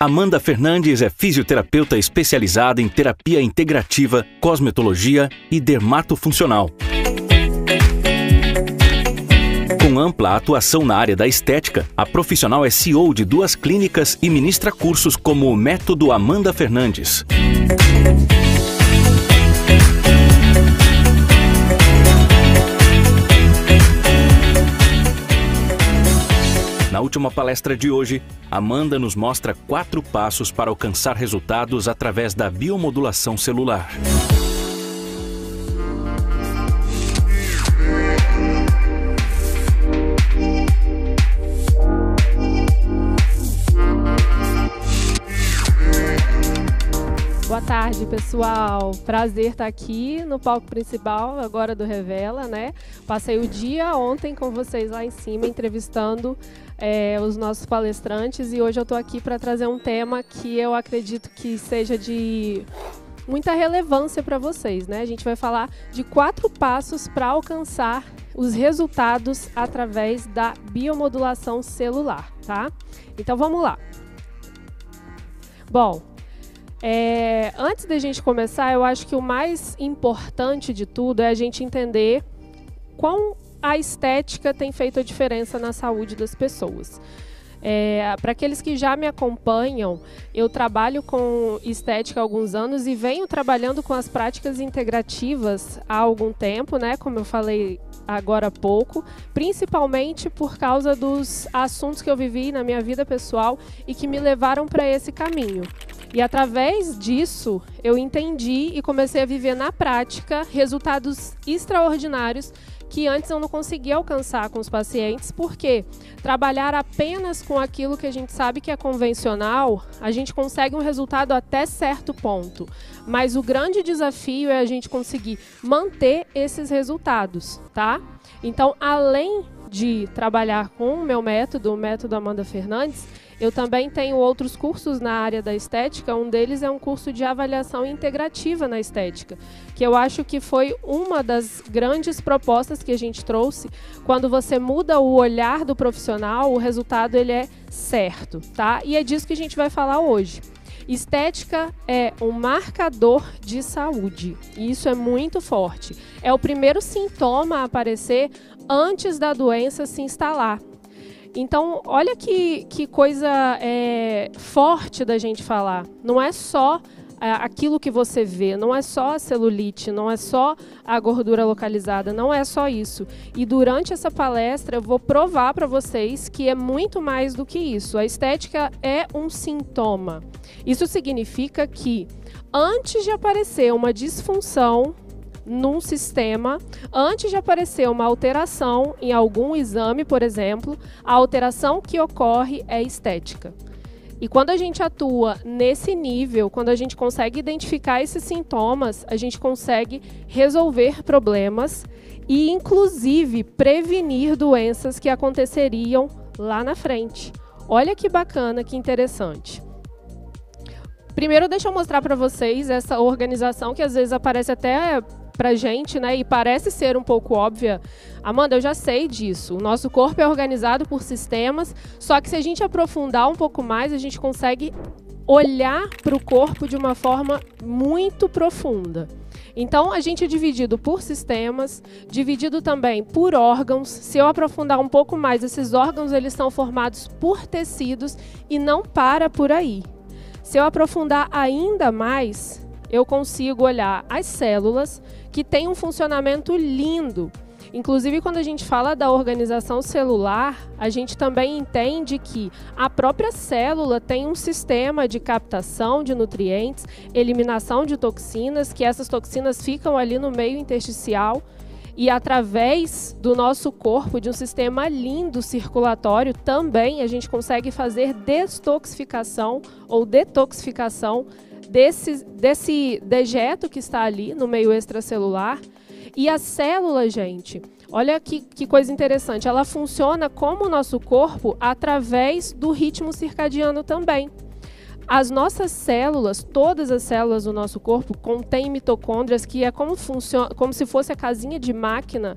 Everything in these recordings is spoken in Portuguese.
Amanda Fernandes é fisioterapeuta especializada em terapia integrativa, cosmetologia e dermatofuncional. Com ampla atuação na área da estética, a profissional é CEO de 2 clínicas e ministra cursos como o Método Amanda Fernandes. Na última palestra de hoje, Amanda nos mostra 4 passos para alcançar resultados através da biomodulação celular. Boa tarde, pessoal. Prazer estar aqui no palco principal agora do Revela, né? Passei o dia ontem com vocês lá em cima entrevistando os nossos palestrantes e hoje eu estou aqui para trazer um tema que eu acredito que seja de muita relevância para vocês, né? A gente vai falar de 4 passos para alcançar os resultados através da biomodulação celular, tá? Então vamos lá. Bom, antes da gente começar, eu acho que o mais importante de tudo é a gente entender quão a estética tem feito a diferença na saúde das pessoas. Para aqueles que já me acompanham, eu trabalho com estética há alguns anos e venho trabalhando com as práticas integrativas há algum tempo, né? Como eu falei agora há pouco, principalmente por causa dos assuntos que eu vivi na minha vida pessoal e que me levaram para esse caminho. E através disso, eu entendi e comecei a viver na prática resultados extraordinários que antes eu não conseguia alcançar com os pacientes, porque trabalhar apenas com aquilo que a gente sabe que é convencional, a gente consegue um resultado até certo ponto. Mas o grande desafio é a gente conseguir manter esses resultados, tá? Então, além de trabalhar com o meu método, o método Amanda Fernandes, eu também tenho outros cursos na área da estética. Um deles é um curso de avaliação integrativa na estética, que eu acho que foi uma das grandes propostas que a gente trouxe. Quando você muda o olhar do profissional, o resultado ele é certo, tá? E é disso que a gente vai falar hoje. Estética é um marcador de saúde, e isso é muito forte. É o primeiro sintoma a aparecer antes da doença se instalar. Então, olha que coisa forte da gente falar. Não é só aquilo que você vê, não é só a celulite, não é só a gordura localizada, não é só isso. E durante essa palestra eu vou provar para vocês que é muito mais do que isso. A estética é um sintoma. Isso significa que antes de aparecer uma disfunção num sistema, antes de aparecer uma alteração em algum exame, por exemplo, a alteração que ocorre é estética. E quando a gente atua nesse nível, quando a gente consegue identificar esses sintomas, a gente consegue resolver problemas e, inclusive, prevenir doenças que aconteceriam lá na frente. Olha que bacana, que interessante. Primeiro, deixa eu mostrar para vocês essa organização que às vezes aparece até pra gente, né, e parece ser um pouco óbvia. Amanda, eu já sei disso. O nosso corpo é organizado por sistemas, só que se a gente aprofundar um pouco mais, a gente consegue olhar para o corpo de uma forma muito profunda. Então, a gente é dividido por sistemas, dividido também por órgãos. Se eu aprofundar um pouco mais, esses órgãos eles são formados por tecidos e não para por aí. Se eu aprofundar ainda mais, eu consigo olhar as células, que têm um funcionamento lindo. Inclusive, quando a gente fala da organização celular, a gente também entende que a própria célula tem um sistema de captação de nutrientes, eliminação de toxinas, que essas toxinas ficam ali no meio intersticial. E através do nosso corpo, de um sistema lindo circulatório, também a gente consegue fazer destoxificação ou detoxificação desse dejeto que está ali no meio extracelular. E a célula, gente, olha que coisa interessante, ela funciona como o nosso corpo através do ritmo circadiano também. As nossas células, todas as células do nosso corpo, contêm mitocôndrias, que é como se fosse a casinha de máquina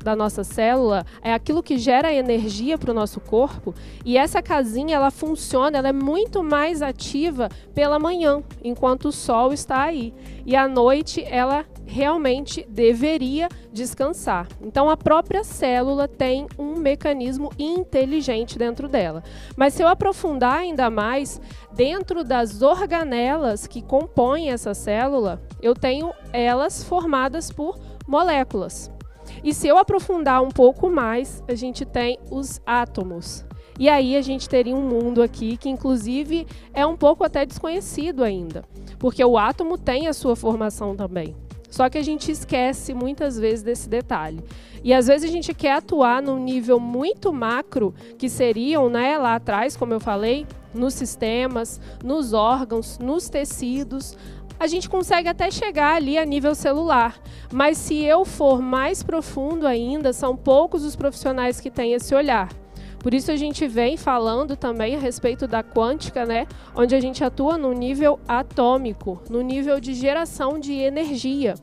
da nossa célula, é aquilo que gera energia para o nosso corpo, e essa casinha, ela funciona, ela é muito mais ativa pela manhã, enquanto o sol está aí. E à noite, ela realmente deveria descansar. Então, a própria célula tem um mecanismo inteligente dentro dela. Mas se eu aprofundar ainda mais, dentro das organelas que compõem essa célula, eu tenho elas formadas por moléculas. E se eu aprofundar um pouco mais, a gente tem os átomos. E aí a gente teria um mundo aqui que, inclusive, é um pouco até desconhecido ainda, porque o átomo tem a sua formação também. Só que a gente esquece muitas vezes desse detalhe. E às vezes a gente quer atuar num nível muito macro, que seriam, né, lá atrás, como eu falei, nos sistemas, nos órgãos, nos tecidos. A gente consegue até chegar ali a nível celular. Mas se eu for mais profundo ainda, são poucos os profissionais que têm esse olhar. Por isso a gente vem falando também a respeito da quântica, né, onde a gente atua no nível atômico, no nível de geração de energia.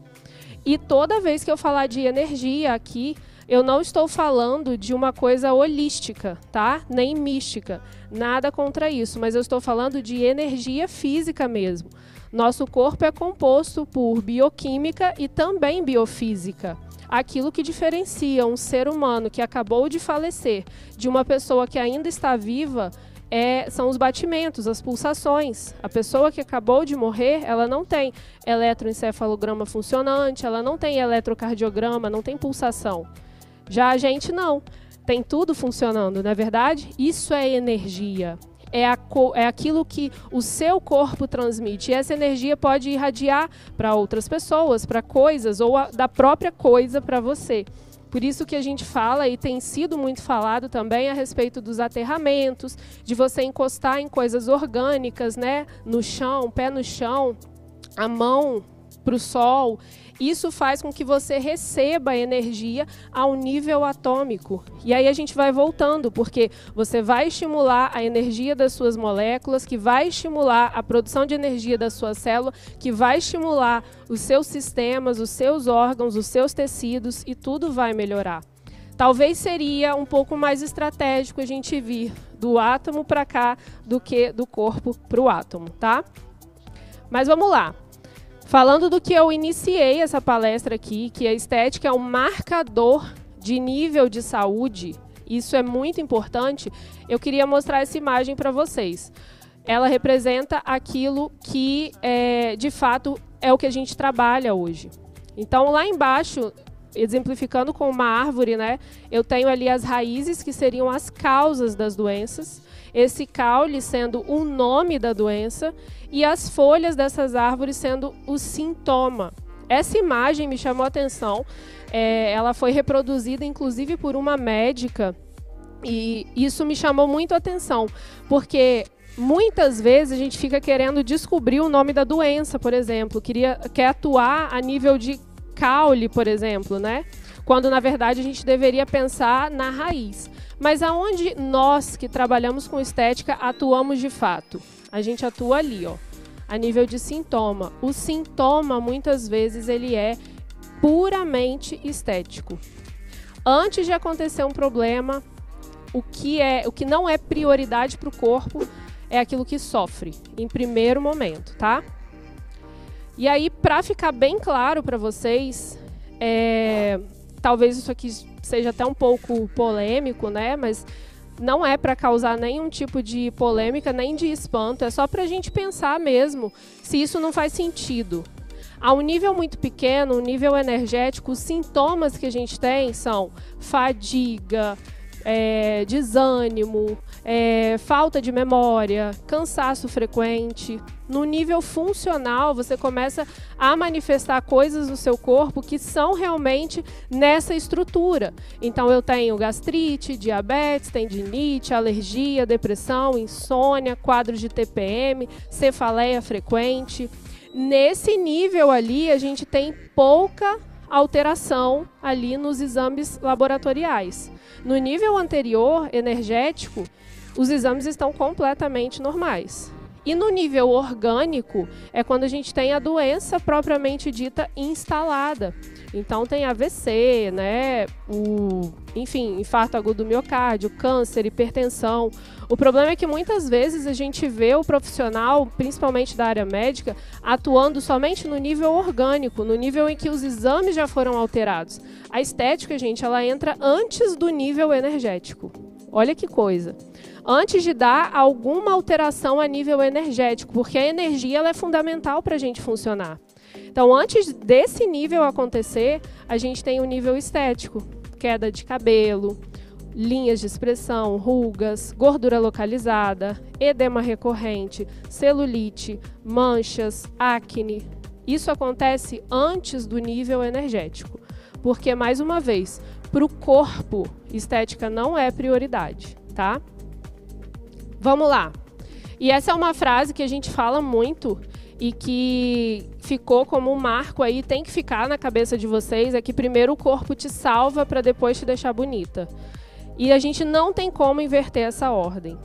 E toda vez que eu falar de energia aqui, eu não estou falando de uma coisa holística, tá? Nem mística, nada contra isso, mas eu estou falando de energia física mesmo. Nosso corpo é composto por bioquímica e também biofísica. Aquilo que diferencia um ser humano que acabou de falecer de uma pessoa que ainda está viva são os batimentos, as pulsações. A pessoa que acabou de morrer, ela não tem eletroencefalograma funcionante, ela não tem eletrocardiograma, não tem pulsação. Já a gente não. Tem tudo funcionando, não é verdade? Isso é energia. É aquilo que o seu corpo transmite. E essa energia pode irradiar para outras pessoas, para coisas, ou da própria coisa para você. Por isso que a gente fala, e tem sido muito falado também, a respeito dos aterramentos, de você encostar em coisas orgânicas, né? No chão, pé no chão, a mão para o sol. Isso faz com que você receba energia ao nível atômico. E aí a gente vai voltando, porque você vai estimular a energia das suas moléculas, que vai estimular a produção de energia da sua célula, que vai estimular os seus sistemas, os seus órgãos, os seus tecidos, e tudo vai melhorar. Talvez seria um pouco mais estratégico a gente vir do átomo para cá do que do corpo para o átomo, tá? Mas vamos lá. Falando do que eu iniciei essa palestra aqui, que a estética é um marcador de nível de saúde, isso é muito importante, eu queria mostrar essa imagem para vocês. Ela representa aquilo que, de fato, é o que a gente trabalha hoje. Então, lá embaixo, exemplificando com uma árvore, né, eu tenho ali as raízes, que seriam as causas das doenças, esse caule sendo o nome da doença, e as folhas dessas árvores sendo o sintoma. Essa imagem me chamou a atenção, ela foi reproduzida inclusive por uma médica, e isso me chamou muito a atenção, porque muitas vezes a gente fica querendo descobrir o nome da doença, por exemplo, quer atuar a nível de caule, por exemplo, né? Quando na verdade a gente deveria pensar na raiz. Mas aonde nós que trabalhamos com estética atuamos de fato? A gente atua ali, ó, a nível de sintoma. O sintoma, muitas vezes, ele é puramente estético. Antes de acontecer um problema, o que não é prioridade para o corpo é aquilo que sofre, em primeiro momento, tá? E aí, para ficar bem claro para vocês, talvez isso aqui seja até um pouco polêmico, né? Mas não é para causar nenhum tipo de polêmica, nem de espanto, é só para a gente pensar mesmo se isso não faz sentido. A um nível muito pequeno, um nível energético, os sintomas que a gente tem são fadiga, desânimo, falta de memória, cansaço frequente. No nível funcional, você começa a manifestar coisas no seu corpo que são realmente nessa estrutura. Então, eu tenho gastrite, diabetes, tendinite, alergia, depressão, insônia, quadros de TPM, cefaleia frequente. Nesse nível ali, a gente tem pouca alteração ali nos exames laboratoriais. No nível anterior, energético, os exames estão completamente normais. E no nível orgânico é quando a gente tem a doença propriamente dita instalada. Então tem AVC, né? Enfim, infarto agudo do miocárdio, câncer, hipertensão. O problema é que muitas vezes a gente vê o profissional, principalmente da área médica, atuando somente no nível orgânico, no nível em que os exames já foram alterados. A estética, gente, ela entra antes do nível energético. Olha que coisa. Antes de dar alguma alteração a nível energético, porque a energia ela é fundamental para a gente funcionar. Então, antes desse nível acontecer, a gente tem o nível estético, queda de cabelo, linhas de expressão, rugas, gordura localizada, edema recorrente, celulite, manchas, acne. Isso acontece antes do nível energético, porque, mais uma vez, para o corpo, estética não é prioridade, tá? Vamos lá. E essa é uma frase que a gente fala muito e que ficou como um marco aí, tem que ficar na cabeça de vocês, é que primeiro o corpo te salva para depois te deixar bonita. E a gente não tem como inverter essa ordem.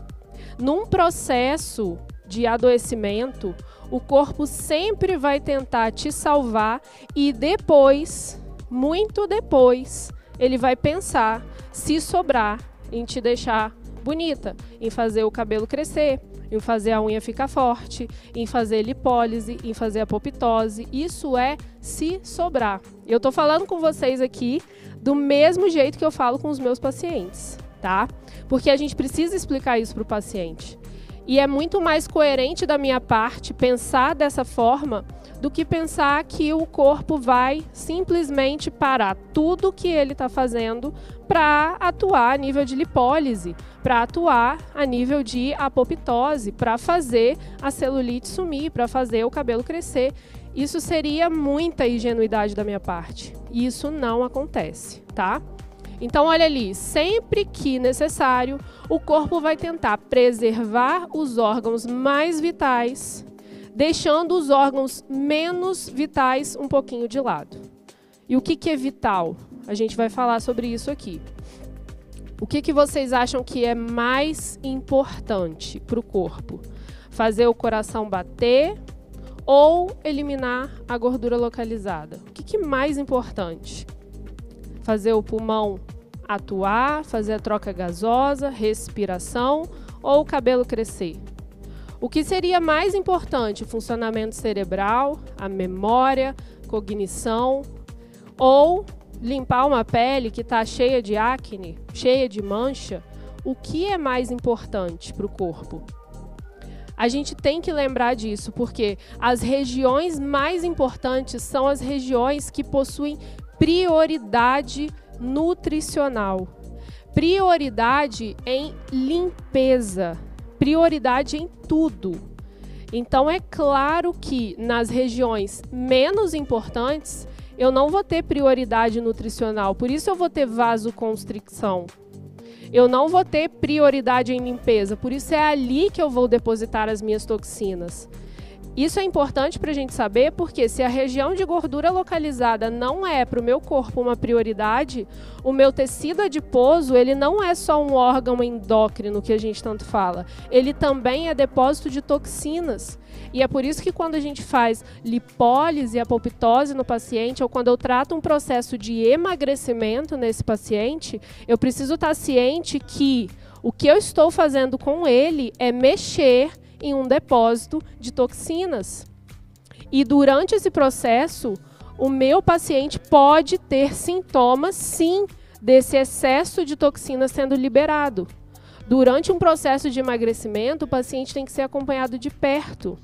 Num processo de adoecimento, o corpo sempre vai tentar te salvar e depois, muito depois, ele vai pensar se sobrar em te deixar bonita, em fazer o cabelo crescer, em fazer a unha ficar forte, em fazer lipólise, em fazer apoptose. Isso é se sobrar. Eu estou falando com vocês aqui do mesmo jeito que eu falo com os meus pacientes, tá? Porque a gente precisa explicar isso para o paciente. E é muito mais coerente da minha parte pensar dessa forma do que pensar que o corpo vai simplesmente parar tudo que ele está fazendo para atuar a nível de lipólise, para atuar a nível de apoptose, para fazer a celulite sumir, para fazer o cabelo crescer. Isso seria muita ingenuidade da minha parte. E isso não acontece, tá? Então, olha ali, sempre que necessário, o corpo vai tentar preservar os órgãos mais vitais, deixando os órgãos menos vitais um pouquinho de lado. E o que é vital? A gente vai falar sobre isso aqui. O que vocês acham que é mais importante para o corpo? Fazer o coração bater ou eliminar a gordura localizada? O que é mais importante? Fazer o pulmão atuar, fazer a troca gasosa, respiração ou o cabelo crescer? O que seria mais importante? O funcionamento cerebral, a memória, cognição ou limpar uma pele que está cheia de acne, cheia de mancha? O que é mais importante para o corpo? A gente tem que lembrar disso, porque as regiões mais importantes são as regiões que possuem prioridade nutricional, prioridade em limpeza, prioridade em tudo. Então, é claro que nas regiões menos importantes, eu não vou ter prioridade nutricional, por isso eu vou ter vasoconstricção. Eu não vou ter prioridade em limpeza, por isso é ali que eu vou depositar as minhas toxinas. Isso é importante para a gente saber, porque se a região de gordura localizada não é para o meu corpo uma prioridade, o meu tecido adiposo, ele não é só um órgão endócrino que a gente tanto fala, ele também é depósito de toxinas. E é por isso que quando a gente faz lipólise e apoptose no paciente, ou quando eu trato um processo de emagrecimento nesse paciente, eu preciso estar ciente que o que eu estou fazendo com ele é mexer em um depósito de toxinas. E durante esse processo, o meu paciente pode ter sintomas, sim, desse excesso de toxinas sendo liberado. Durante um processo de emagrecimento, o paciente tem que ser acompanhado de perto.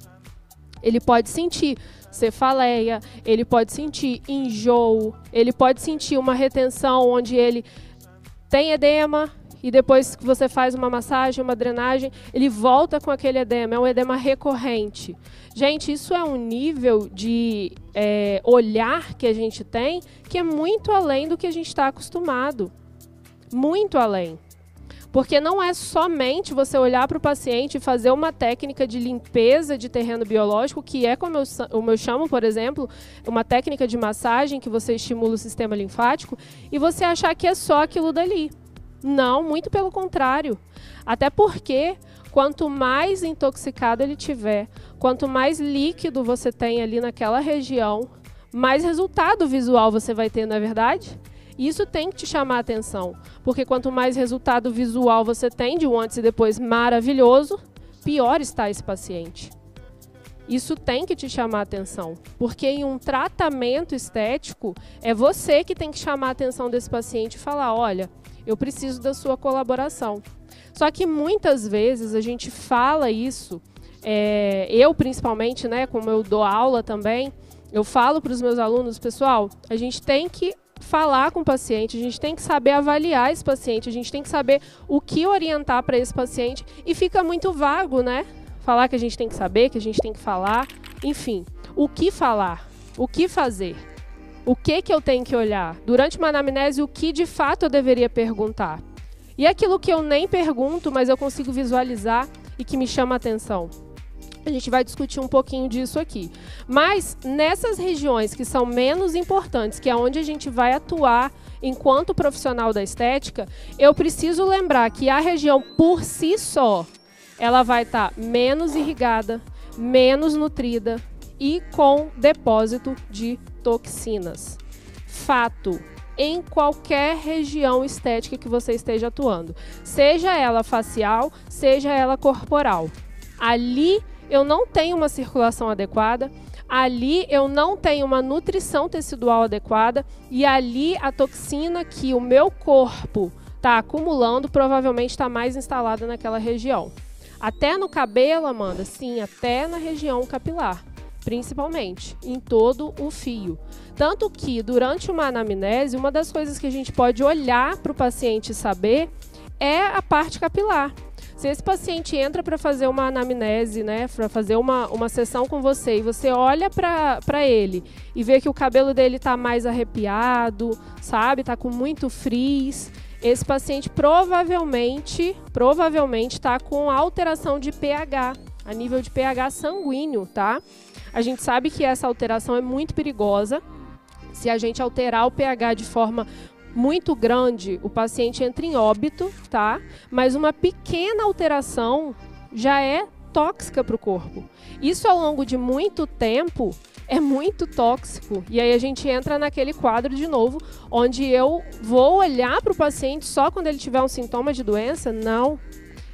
Ele pode sentir cefaleia, ele pode sentir enjoo, ele pode sentir uma retenção onde ele tem edema, e depois que você faz uma massagem, uma drenagem, ele volta com aquele edema, é um edema recorrente. Gente, isso é um nível de olhar que a gente tem que é muito além do que a gente está acostumado. Muito além. Porque não é somente você olhar para o paciente e fazer uma técnica de limpeza de terreno biológico, que é como eu chamo, por exemplo, uma técnica de massagem que você estimula o sistema linfático, e você achar que é só aquilo dali. Não, muito pelo contrário. Até porque, quanto mais intoxicado ele tiver, quanto mais líquido você tem ali naquela região, mais resultado visual você vai ter, não é verdade? Isso tem que te chamar a atenção, porque quanto mais resultado visual você tem de um antes e depois maravilhoso, pior está esse paciente. Isso tem que te chamar a atenção, porque em um tratamento estético, é você que tem que chamar a atenção desse paciente e falar, olha, eu preciso da sua colaboração. Só que muitas vezes a gente fala isso, eu principalmente, né, como eu dou aula também, eu falo para os meus alunos, pessoal, a gente tem que falar com o paciente, a gente tem que saber avaliar esse paciente, a gente tem que saber o que orientar para esse paciente, e fica muito vago, né? Falar que a gente tem que saber, que a gente tem que falar, enfim, o que falar, o que fazer, o que eu tenho que olhar. Durante uma anamnese, o que de fato eu deveria perguntar. E aquilo que eu nem pergunto, mas eu consigo visualizar e que me chama a atenção. A gente vai discutir um pouquinho disso aqui. Mas nessas regiões que são menos importantes, que é onde a gente vai atuar enquanto profissional da estética, eu preciso lembrar que a região por si só, ela vai estar menos irrigada, menos nutrida e com depósito de toxinas. Fato, em qualquer região estética que você esteja atuando, seja ela facial, seja ela corporal. Ali eu não tenho uma circulação adequada, ali eu não tenho uma nutrição tecidual adequada e ali a toxina que o meu corpo está acumulando provavelmente está mais instalada naquela região. Até no cabelo, Amanda? Sim, até na região capilar, principalmente, em todo o fio. Tanto que, durante uma anamnese, uma das coisas que a gente pode olhar para o paciente e saber é a parte capilar. Se esse paciente entra para fazer uma anamnese, né, para fazer uma sessão com você, e você olha para ele e vê que o cabelo dele está mais arrepiado, sabe, está com muito frizz, esse paciente provavelmente está com alteração de pH, a nível de pH sanguíneo, tá? A gente sabe que essa alteração é muito perigosa. Se a gente alterar o pH de forma muito grande, o paciente entra em óbito, tá? Mas uma pequena alteração já é tóxica para o corpo. Isso ao longo de muito tempo é muito tóxico. E aí a gente entra naquele quadro de novo, onde eu vou olhar para o paciente só quando ele tiver um sintoma de doença? Não.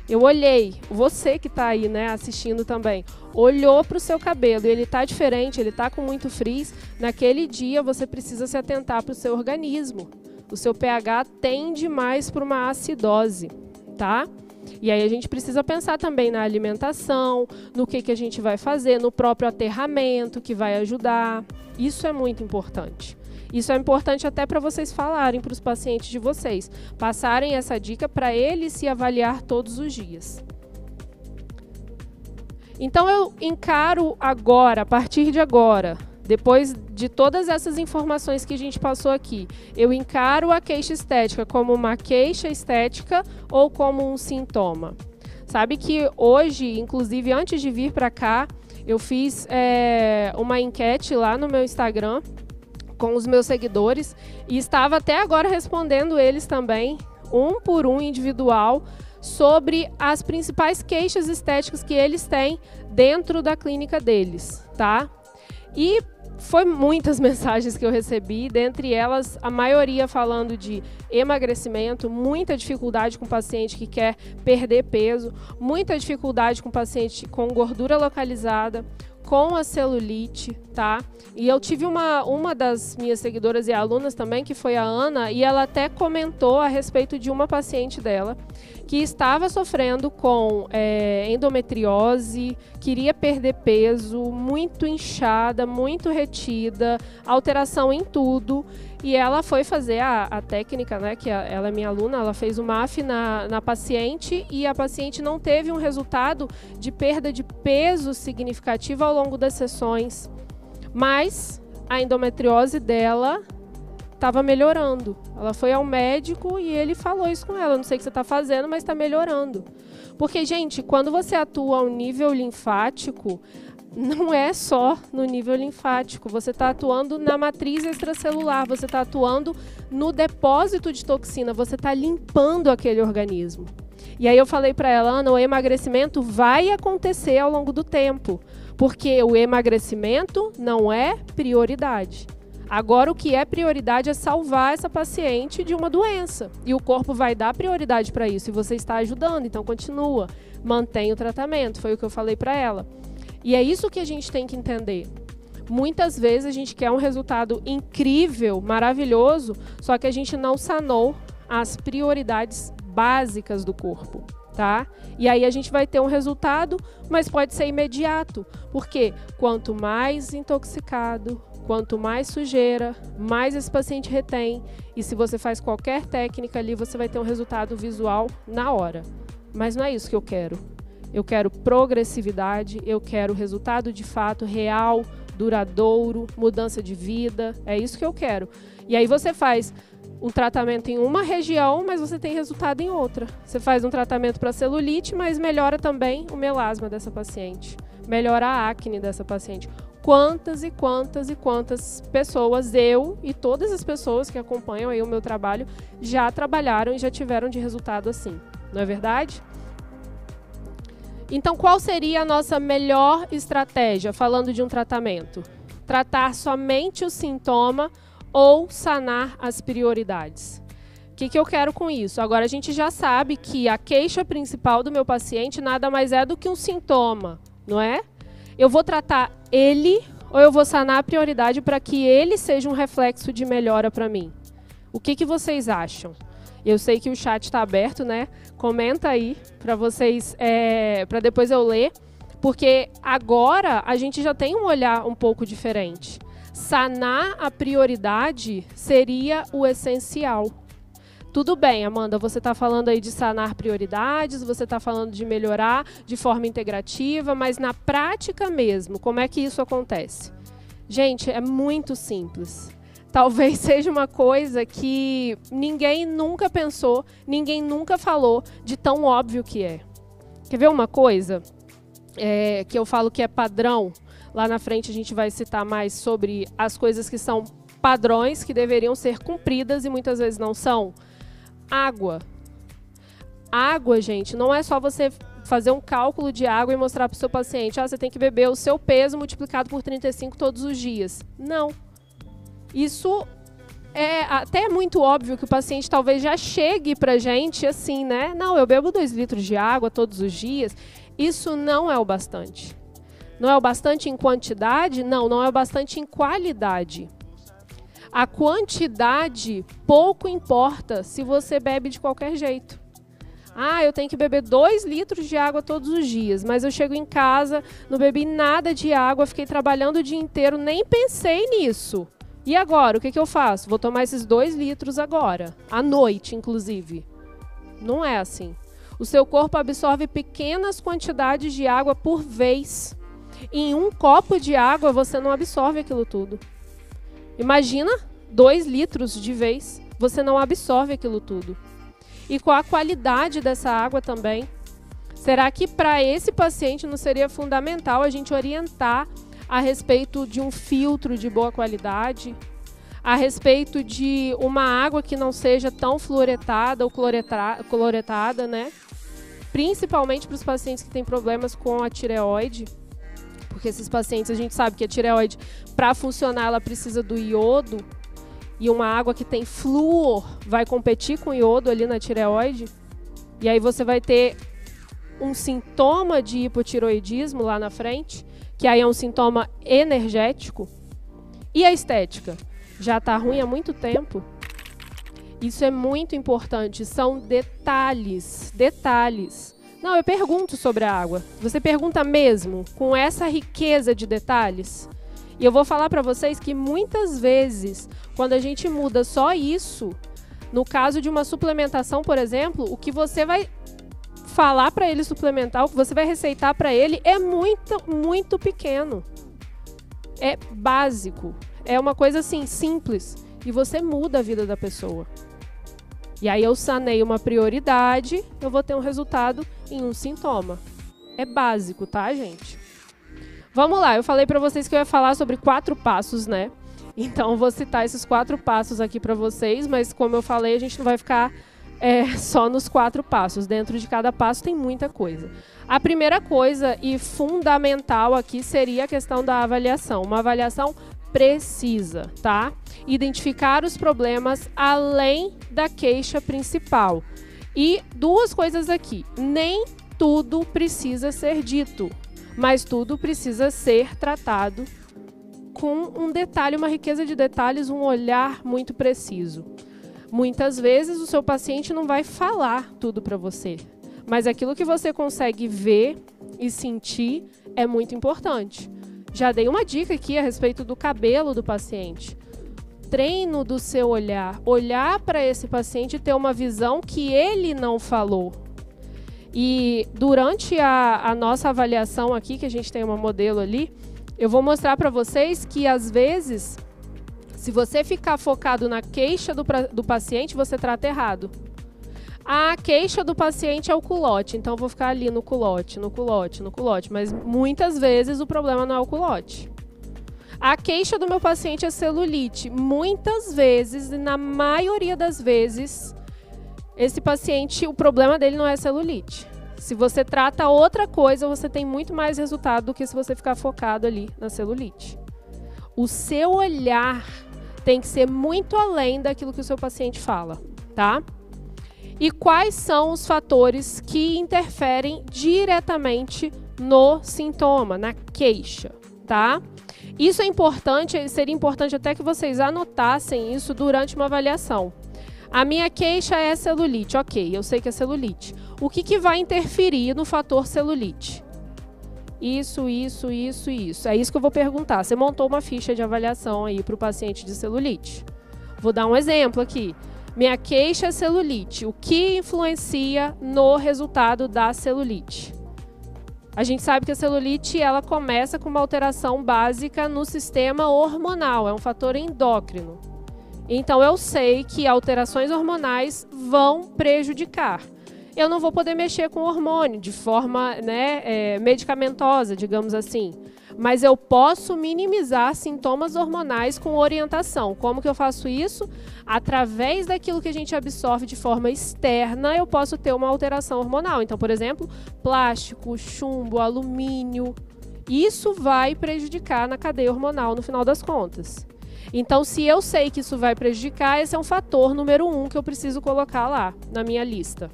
Eu olhei, você que está aí, né, assistindo também, olhou para o seu cabelo e ele está diferente, ele está com muito frizz, naquele dia você precisa se atentar para o seu organismo. O seu pH tende mais para uma acidose, tá? E aí a gente precisa pensar também na alimentação, no que a gente vai fazer, no próprio aterramento que vai ajudar. Isso é muito importante. Isso é importante até para vocês falarem para os pacientes de vocês, passarem essa dica para eles se avaliar todos os dias. Então eu encaro agora, a partir de agora, depois de todas essas informações que a gente passou aqui, eu encaro a queixa estética como uma queixa estética ou como um sintoma. Sabe que hoje, inclusive antes de vir para cá, eu fiz uma enquete lá no meu Instagram com os meus seguidores e estava até agora respondendo eles também, um por um, individual, sobre as principais queixas estéticas que eles têm dentro da clínica deles, tá? E foi muitas mensagens que eu recebi, dentre elas a maioria falando de emagrecimento, muita dificuldade com paciente que quer perder peso, muita dificuldade com paciente com gordura localizada, com a celulite, tá? E eu tive uma das minhas seguidoras e alunas também, que foi a Ana, e ela até comentou a respeito de uma paciente dela que estava sofrendo com endometriose, queria perder peso, muito inchada, muito retida, alteração em tudo. E ela foi fazer a técnica, né, que ela é minha aluna, ela fez o MAF na paciente e a paciente não teve um resultado de perda de peso significativo ao longo das sessões. Mas a endometriose dela estava melhorando. Ela foi ao médico e ele falou isso com ela. Não sei o que você está fazendo, mas está melhorando. Porque, gente, quando você atua ao nível linfático, não é só no nível linfático. Você está atuando na matriz extracelular, você está atuando no depósito de toxina, você está limpando aquele organismo. E aí eu falei para ela, Ana, o emagrecimento vai acontecer ao longo do tempo, porque o emagrecimento não é prioridade. Agora, o que é prioridade é salvar essa paciente de uma doença. E o corpo vai dar prioridade para isso. E você está ajudando, então continua. Mantém o tratamento, foi o que eu falei para ela. E é isso que a gente tem que entender. Muitas vezes a gente quer um resultado incrível, maravilhoso, só que a gente não sanou as prioridades básicas do corpo, tá? E aí a gente vai ter um resultado, mas pode ser imediato. Porque quanto mais intoxicado, quanto mais sujeira, mais esse paciente retém. E se você faz qualquer técnica ali, você vai ter um resultado visual na hora. Mas não é isso que eu quero. Eu quero progressividade, eu quero resultado de fato real, duradouro, mudança de vida. É isso que eu quero. E aí você faz um tratamento em uma região, mas você tem resultado em outra. Você faz um tratamento para celulite, mas melhora também o melasma dessa paciente. Melhora a acne dessa paciente. Quantas e quantas e quantas pessoas, eu e todas as pessoas que acompanham aí o meu trabalho, já trabalharam e já tiveram de resultado assim. Não é verdade? Então, qual seria a nossa melhor estratégia, falando de um tratamento? Tratar somente o sintoma ou sanar as prioridades? O que eu quero com isso? Agora, a gente já sabe que a queixa principal do meu paciente nada mais é do que um sintoma, não é? Eu vou tratar ele ou eu vou sanar a prioridade para que ele seja um reflexo de melhora para mim? O que vocês acham? Eu sei que o chat está aberto, né? Comenta aí para vocês, para depois eu ler, porque agora a gente já tem um olhar um pouco diferente. Sanar a prioridade seria o essencial. Tudo bem, Amanda, você está falando aí de sanar prioridades, você está falando de melhorar de forma integrativa, mas na prática mesmo, como é que isso acontece? Gente, é muito simples. Talvez seja uma coisa que ninguém nunca pensou, ninguém nunca falou de tão óbvio que é. Quer ver uma coisa que eu falo que é padrão? Lá na frente a gente vai citar mais sobre as coisas que são padrões, que deveriam ser cumpridas e muitas vezes não são. Água. Água, gente, não é só você fazer um cálculo de água e mostrar para o seu paciente, você tem que beber o seu peso multiplicado por 35 todos os dias. Não. Isso é até muito óbvio que o paciente talvez já chegue para a gente assim, né? Não, eu bebo 2 litros de água todos os dias. Isso não é o bastante. Não é o bastante em quantidade? Não, não é o bastante em qualidade. A quantidade pouco importa se você bebe de qualquer jeito. Eu tenho que beber 2 litros de água todos os dias, mas eu chego em casa, não bebi nada de água, fiquei trabalhando o dia inteiro, nem pensei nisso. E agora, o que eu faço? Vou tomar esses 2 litros agora, à noite, inclusive. Não é assim. O seu corpo absorve pequenas quantidades de água por vez. Em um copo de água, você não absorve aquilo tudo. Imagina 2 litros de vez, você não absorve aquilo tudo. E qual a qualidade dessa água também? Será que para esse paciente não seria fundamental a gente orientar a respeito de um filtro de boa qualidade? A respeito de uma água que não seja tão fluoretada ou cloretada, né? Principalmente para os pacientes que têm problemas com a tireoide. Porque esses pacientes, a gente sabe que a tireoide, para funcionar, ela precisa do iodo. E uma água que tem flúor vai competir com o iodo ali na tireoide. E aí você vai ter um sintoma de hipotireoidismo lá na frente, que aí é um sintoma energético. E a estética? Já está ruim há muito tempo. Isso é muito importante. São detalhes. Detalhes. Não, eu pergunto sobre a água. Você pergunta mesmo, com essa riqueza de detalhes? E eu vou falar para vocês que muitas vezes, quando a gente muda só isso, no caso de uma suplementação, por exemplo, o que você vai falar para ele suplementar, o que você vai receitar para ele é muito, muito pequeno. É básico. É uma coisa assim, simples. E você muda a vida da pessoa. E aí eu sanei uma prioridade, eu vou ter um resultado em um sintoma. É básico, tá, gente? Vamos lá, eu falei para vocês que eu ia falar sobre 4 passos, né? Então eu vou citar esses 4 passos aqui para vocês, mas como eu falei, a gente não vai ficar só nos 4 passos. Dentro de cada passo tem muita coisa. A primeira coisa e fundamental aqui seria a questão da avaliação. Uma avaliação precisa, tá? Identificar os problemas além da queixa principal. E 2 coisas aqui. Nem tudo precisa ser dito, mas tudo precisa ser tratado com um detalhe, uma riqueza de detalhes, um olhar muito preciso. Muitas vezes o seu paciente não vai falar tudo para você, mas aquilo que você consegue ver e sentir é muito importante. Já dei uma dica aqui a respeito do cabelo do paciente. Treino do seu olhar. Olhar para esse paciente e ter uma visão que ele não falou. E durante a nossa avaliação aqui, que a gente tem uma modelo ali, eu vou mostrar para vocês que, às vezes, se você ficar focado na queixa do paciente, você trata errado. A queixa do paciente é o culote, então eu vou ficar ali no culote, no culote, no culote, mas muitas vezes o problema não é o culote. A queixa do meu paciente é celulite. Muitas vezes, e na maioria das vezes, esse paciente, o problema dele não é celulite. Se você trata outra coisa, você tem muito mais resultado do que se você ficar focado ali na celulite. O seu olhar tem que ser muito além daquilo que o seu paciente fala, tá? E quais são os fatores que interferem diretamente no sintoma, na queixa, tá? Isso é importante, seria importante até que vocês anotassem isso durante uma avaliação. A minha queixa é celulite, ok, eu sei que é celulite. O que vai interferir no fator celulite? Isso, isso, isso e isso. É isso que eu vou perguntar. Você montou uma ficha de avaliação aí para o paciente de celulite. Vou dar um exemplo aqui. Minha queixa é celulite. O que influencia no resultado da celulite? A gente sabe que a celulite ela começa com uma alteração básica no sistema hormonal. É um fator endócrino. Então, eu sei que alterações hormonais vão prejudicar. Eu não vou poder mexer com o hormônio de forma medicamentosa, digamos assim. Mas eu posso minimizar sintomas hormonais com orientação. Como que eu faço isso? Através daquilo que a gente absorve de forma externa, eu posso ter uma alteração hormonal. Então, por exemplo, plástico, chumbo, alumínio. Isso vai prejudicar na cadeia hormonal no final das contas. Então, se eu sei que isso vai prejudicar, esse é um fator número 1 que eu preciso colocar lá na minha lista.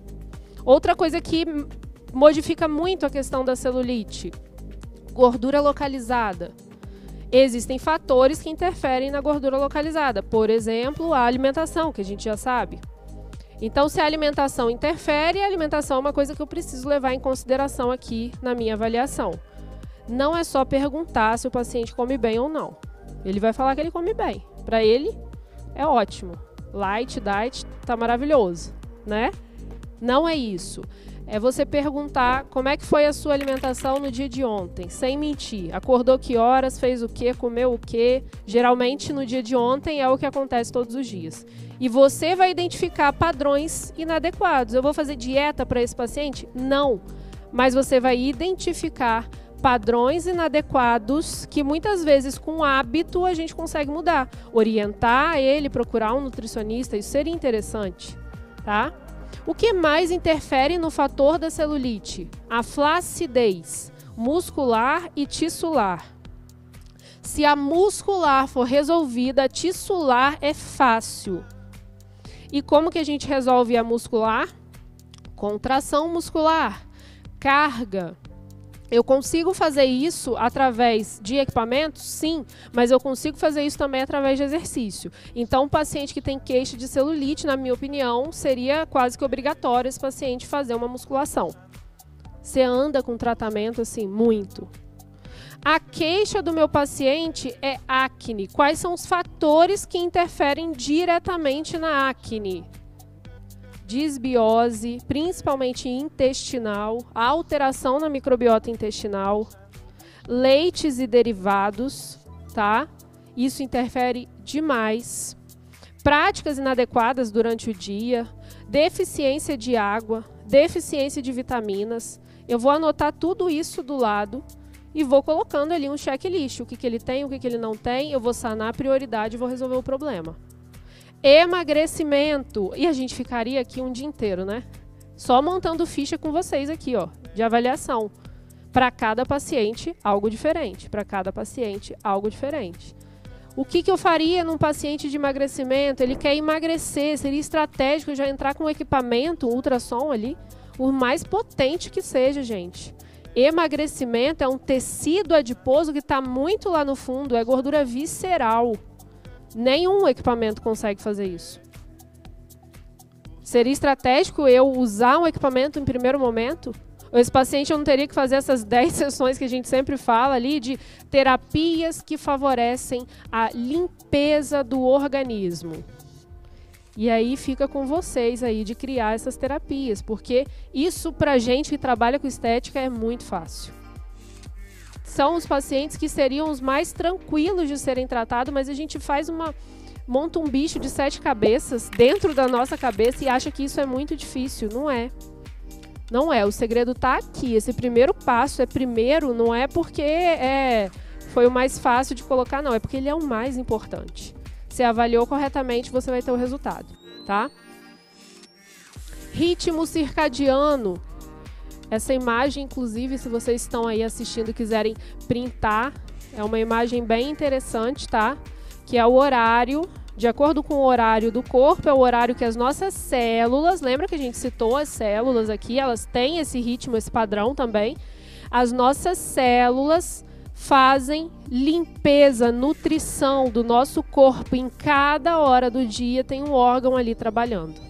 Outra coisa que modifica muito a questão da celulite, gordura localizada. Existem fatores que interferem na gordura localizada, por exemplo, a alimentação, que a gente já sabe. Então, se a alimentação interfere, a alimentação é uma coisa que eu preciso levar em consideração aqui na minha avaliação. Não é só perguntar se o paciente come bem ou não. Ele vai falar que ele come bem. Para ele, é ótimo. Light diet tá maravilhoso, né? Não é isso. É você perguntar como é que foi a sua alimentação no dia de ontem, sem mentir. Acordou que horas, fez o quê, comeu o quê? Geralmente, no dia de ontem é o que acontece todos os dias. E você vai identificar padrões inadequados. Eu vou fazer dieta para esse paciente? Não. Mas você vai identificar padrões inadequados que muitas vezes com hábito a gente consegue mudar. Orientar ele, procurar um nutricionista, isso seria interessante, tá? O que mais interfere no fator da celulite? A flacidez muscular e tissular. Se a muscular for resolvida, a tissular é fácil. E como que a gente resolve a muscular? Contração muscular, carga. Eu consigo fazer isso através de equipamentos? Sim, mas eu consigo fazer isso também através de exercício. Então, o paciente que tem queixa de celulite, na minha opinião, seria quase que obrigatório esse paciente fazer uma musculação. Você anda com tratamento, assim, muito. A queixa do meu paciente é acne. Quais são os fatores que interferem diretamente na acne? Disbiose, principalmente intestinal, alteração na microbiota intestinal, leites e derivados, tá? Isso interfere demais. Práticas inadequadas durante o dia, deficiência de água, deficiência de vitaminas. Eu vou anotar tudo isso do lado e vou colocando ali um checklist. O que ele tem, o que ele não tem, eu vou sanar a prioridade e vou resolver o problema. Emagrecimento. E a gente ficaria aqui um dia inteiro, né? Só montando ficha com vocês aqui, ó, de avaliação. Para cada paciente, algo diferente. Para cada paciente, algo diferente. O que eu faria num paciente de emagrecimento? Ele quer emagrecer, seria estratégico já entrar com um equipamento, um ultrassom ali, o mais potente que seja, gente. Emagrecimento é um tecido adiposo que está muito lá no fundo, é gordura visceral. Nenhum equipamento consegue fazer isso. Seria estratégico eu usar um equipamento em primeiro momento? Esse paciente eu não teria que fazer essas 10 sessões que a gente sempre fala ali de terapias que favorecem a limpeza do organismo. E aí fica com vocês aí de criar essas terapias, porque isso pra gente que trabalha com estética é muito fácil. São os pacientes que seriam os mais tranquilos de serem tratados, mas a gente monta um bicho de 7 cabeças dentro da nossa cabeça e acha que isso é muito difícil. Não é. Não é. O segredo está aqui. Esse primeiro passo não é porque foi o mais fácil de colocar, não. É porque ele é o mais importante. Se avaliou corretamente, você vai ter o resultado, tá? Ritmo circadiano. Essa imagem, inclusive, se vocês estão aí assistindo e quiserem printar, é uma imagem bem interessante, tá? Que é o horário, de acordo com o horário do corpo, é o horário que as nossas células, lembra que a gente citou as células aqui, elas têm esse ritmo, esse padrão também. As nossas células fazem limpeza, nutrição do nosso corpo. Em cada hora do dia tem um órgão ali trabalhando.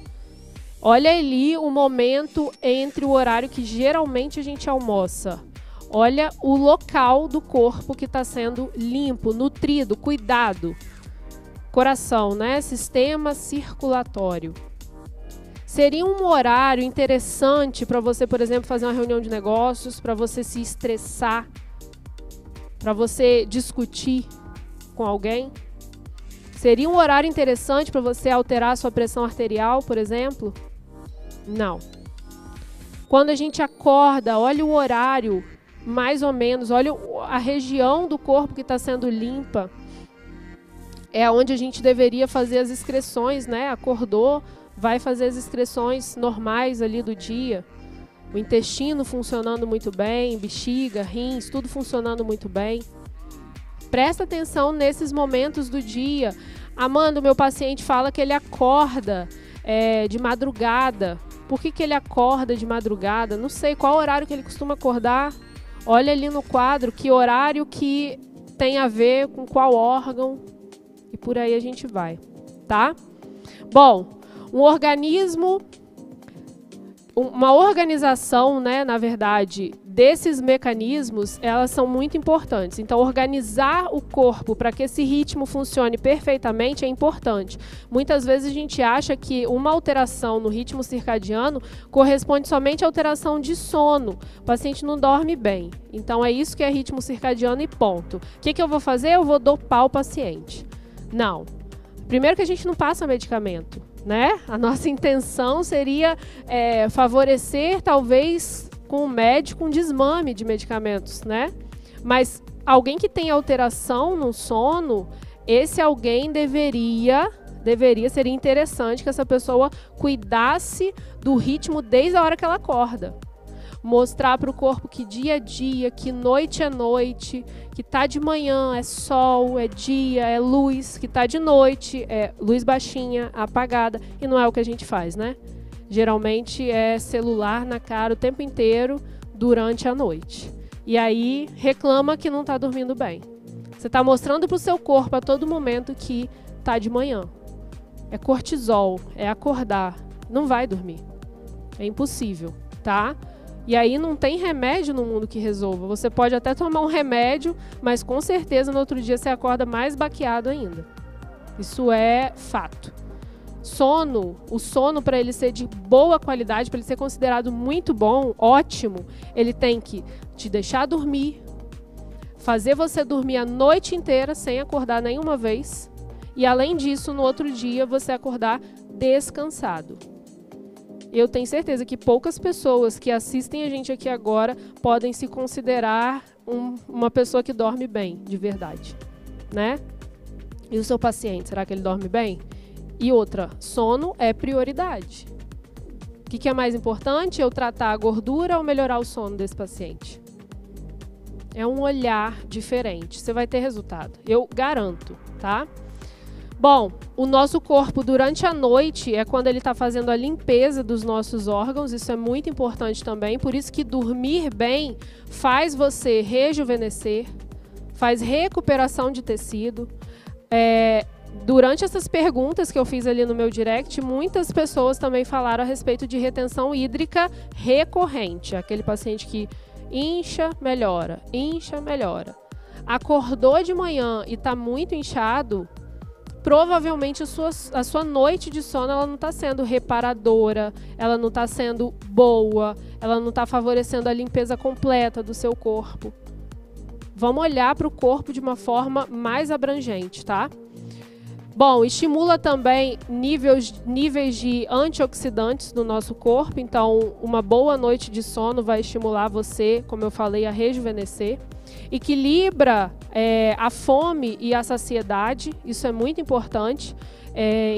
Olha ali o momento entre o horário que geralmente a gente almoça. Olha o local do corpo que está sendo limpo, nutrido, cuidado. Coração, né? Sistema circulatório. Seria um horário interessante para você, por exemplo, fazer uma reunião de negócios, para você se estressar, para você discutir com alguém? Seria um horário interessante para você alterar a sua pressão arterial, por exemplo? Não. Quando a gente acorda, olha o horário, mais ou menos, olha a região do corpo que está sendo limpa. É onde a gente deveria fazer as excreções, né? Acordou, vai fazer as excreções normais ali do dia. O intestino funcionando muito bem, bexiga, rins, tudo funcionando muito bem. Presta atenção nesses momentos do dia. Amanda, o meu paciente fala que ele acorda de madrugada. Por que ele acorda de madrugada? Não sei qual horário que ele costuma acordar. Olha ali no quadro que horário que tem a ver com qual órgão. E por aí a gente vai, tá? Bom, um organismo, uma organização, né, na verdade, desses mecanismos, elas são muito importantes. Então, organizar o corpo para que esse ritmo funcione perfeitamente é importante. Muitas vezes a gente acha que uma alteração no ritmo circadiano corresponde somente à alteração de sono. O paciente não dorme bem. Então, é isso que é ritmo circadiano e ponto. O que eu vou fazer? Eu vou dopar o paciente. Não. Primeiro que a gente não passa medicamento, né? A nossa intenção seria favorecer, talvez, com o médico, um desmame de medicamentos, né? Mas alguém que tem alteração no sono, esse alguém seria interessante que essa pessoa cuidasse do ritmo desde a hora que ela acorda. Mostrar para o corpo que dia é dia, que noite é noite, que tá de manhã é sol, é dia, é luz, que tá de noite é luz baixinha, apagada, e não é o que a gente faz, né? Geralmente é celular na cara o tempo inteiro durante a noite. E aí reclama que não tá dormindo bem. Você tá mostrando pro seu corpo a todo momento que tá de manhã. É cortisol, é acordar, não vai dormir. É impossível, tá? E aí não tem remédio no mundo que resolva. Você pode até tomar um remédio, mas com certeza no outro dia você acorda mais baqueado ainda. Isso é fato. O sono para ele ser de boa qualidade, para ele ser considerado muito bom, ótimo, ele tem que te deixar dormir, fazer você dormir a noite inteira sem acordar nenhuma vez. E além disso, no outro dia você acordar descansado. Eu tenho certeza que poucas pessoas que assistem a gente aqui agora podem se considerar uma pessoa que dorme bem, de verdade, né? E o seu paciente, será que ele dorme bem? E outra, sono é prioridade. O que é mais importante? Eu tratar a gordura ou melhorar o sono desse paciente? É um olhar diferente. Você vai ter resultado. Eu garanto, tá? Bom, o nosso corpo durante a noite é quando ele está fazendo a limpeza dos nossos órgãos. Isso é muito importante também. Por isso que dormir bem faz você rejuvenescer, faz recuperação de tecido. Durante essas perguntas que eu fiz ali no meu direct, muitas pessoas também falaram a respeito de retenção hídrica recorrente. Aquele paciente que incha, melhora, incha, melhora. Acordou de manhã e está muito inchado, provavelmente a sua noite de sono ela não está sendo reparadora, ela não está sendo boa, ela não está favorecendo a limpeza completa do seu corpo. Vamos olhar para o corpo de uma forma mais abrangente, tá? Bom, estimula também níveis de antioxidantes no nosso corpo, então uma boa noite de sono vai estimular você, como eu falei, a rejuvenescer. Equilibra a fome e a saciedade, isso é muito importante.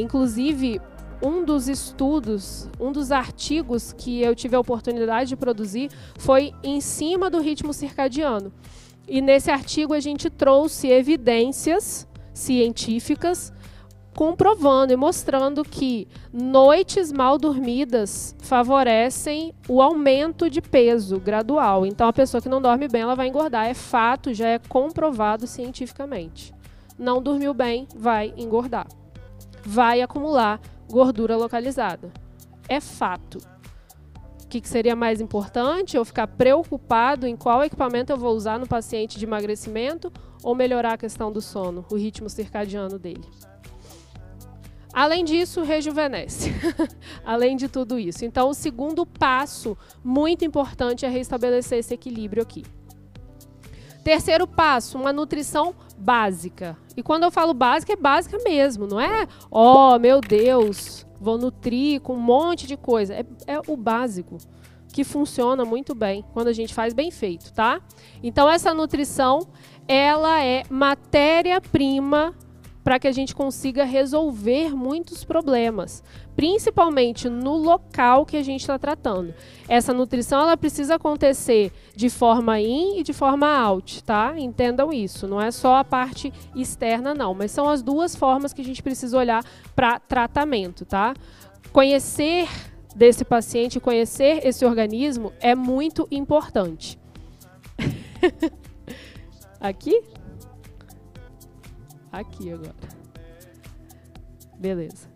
Inclusive, um dos artigos que eu tive a oportunidade de produzir foi em cima do ritmo circadiano. E nesse artigo a gente trouxe evidências científicas comprovando e mostrando que noites mal dormidas favorecem o aumento de peso gradual. Então, a pessoa que não dorme bem, ela vai engordar. É fato, já é comprovado cientificamente. Não dormiu bem, vai engordar. Vai acumular gordura localizada. É fato. O que seria mais importante? Eu ficar preocupado em qual equipamento eu vou usar no paciente de emagrecimento ou melhorar a questão do sono, o ritmo circadiano dele. Além disso, rejuvenesce. Além de tudo isso. Então, o segundo passo muito importante é restabelecer esse equilíbrio aqui. Terceiro passo, uma nutrição básica. E quando eu falo básica, é básica mesmo, não é? Oh, meu Deus, vou nutrir com um monte de coisa. É o básico, que funciona muito bem quando a gente faz bem feito, tá? Então, essa nutrição, ela é matéria-prima para que a gente consiga resolver muitos problemas, principalmente no local que a gente está tratando. Essa nutrição ela precisa acontecer de forma in e de forma out, tá? Entendam isso, não é só a parte externa não, mas são as duas formas que a gente precisa olhar para tratamento, tá? Conhecer desse paciente, conhecer esse organismo é muito importante. Aqui? Aqui agora. Beleza.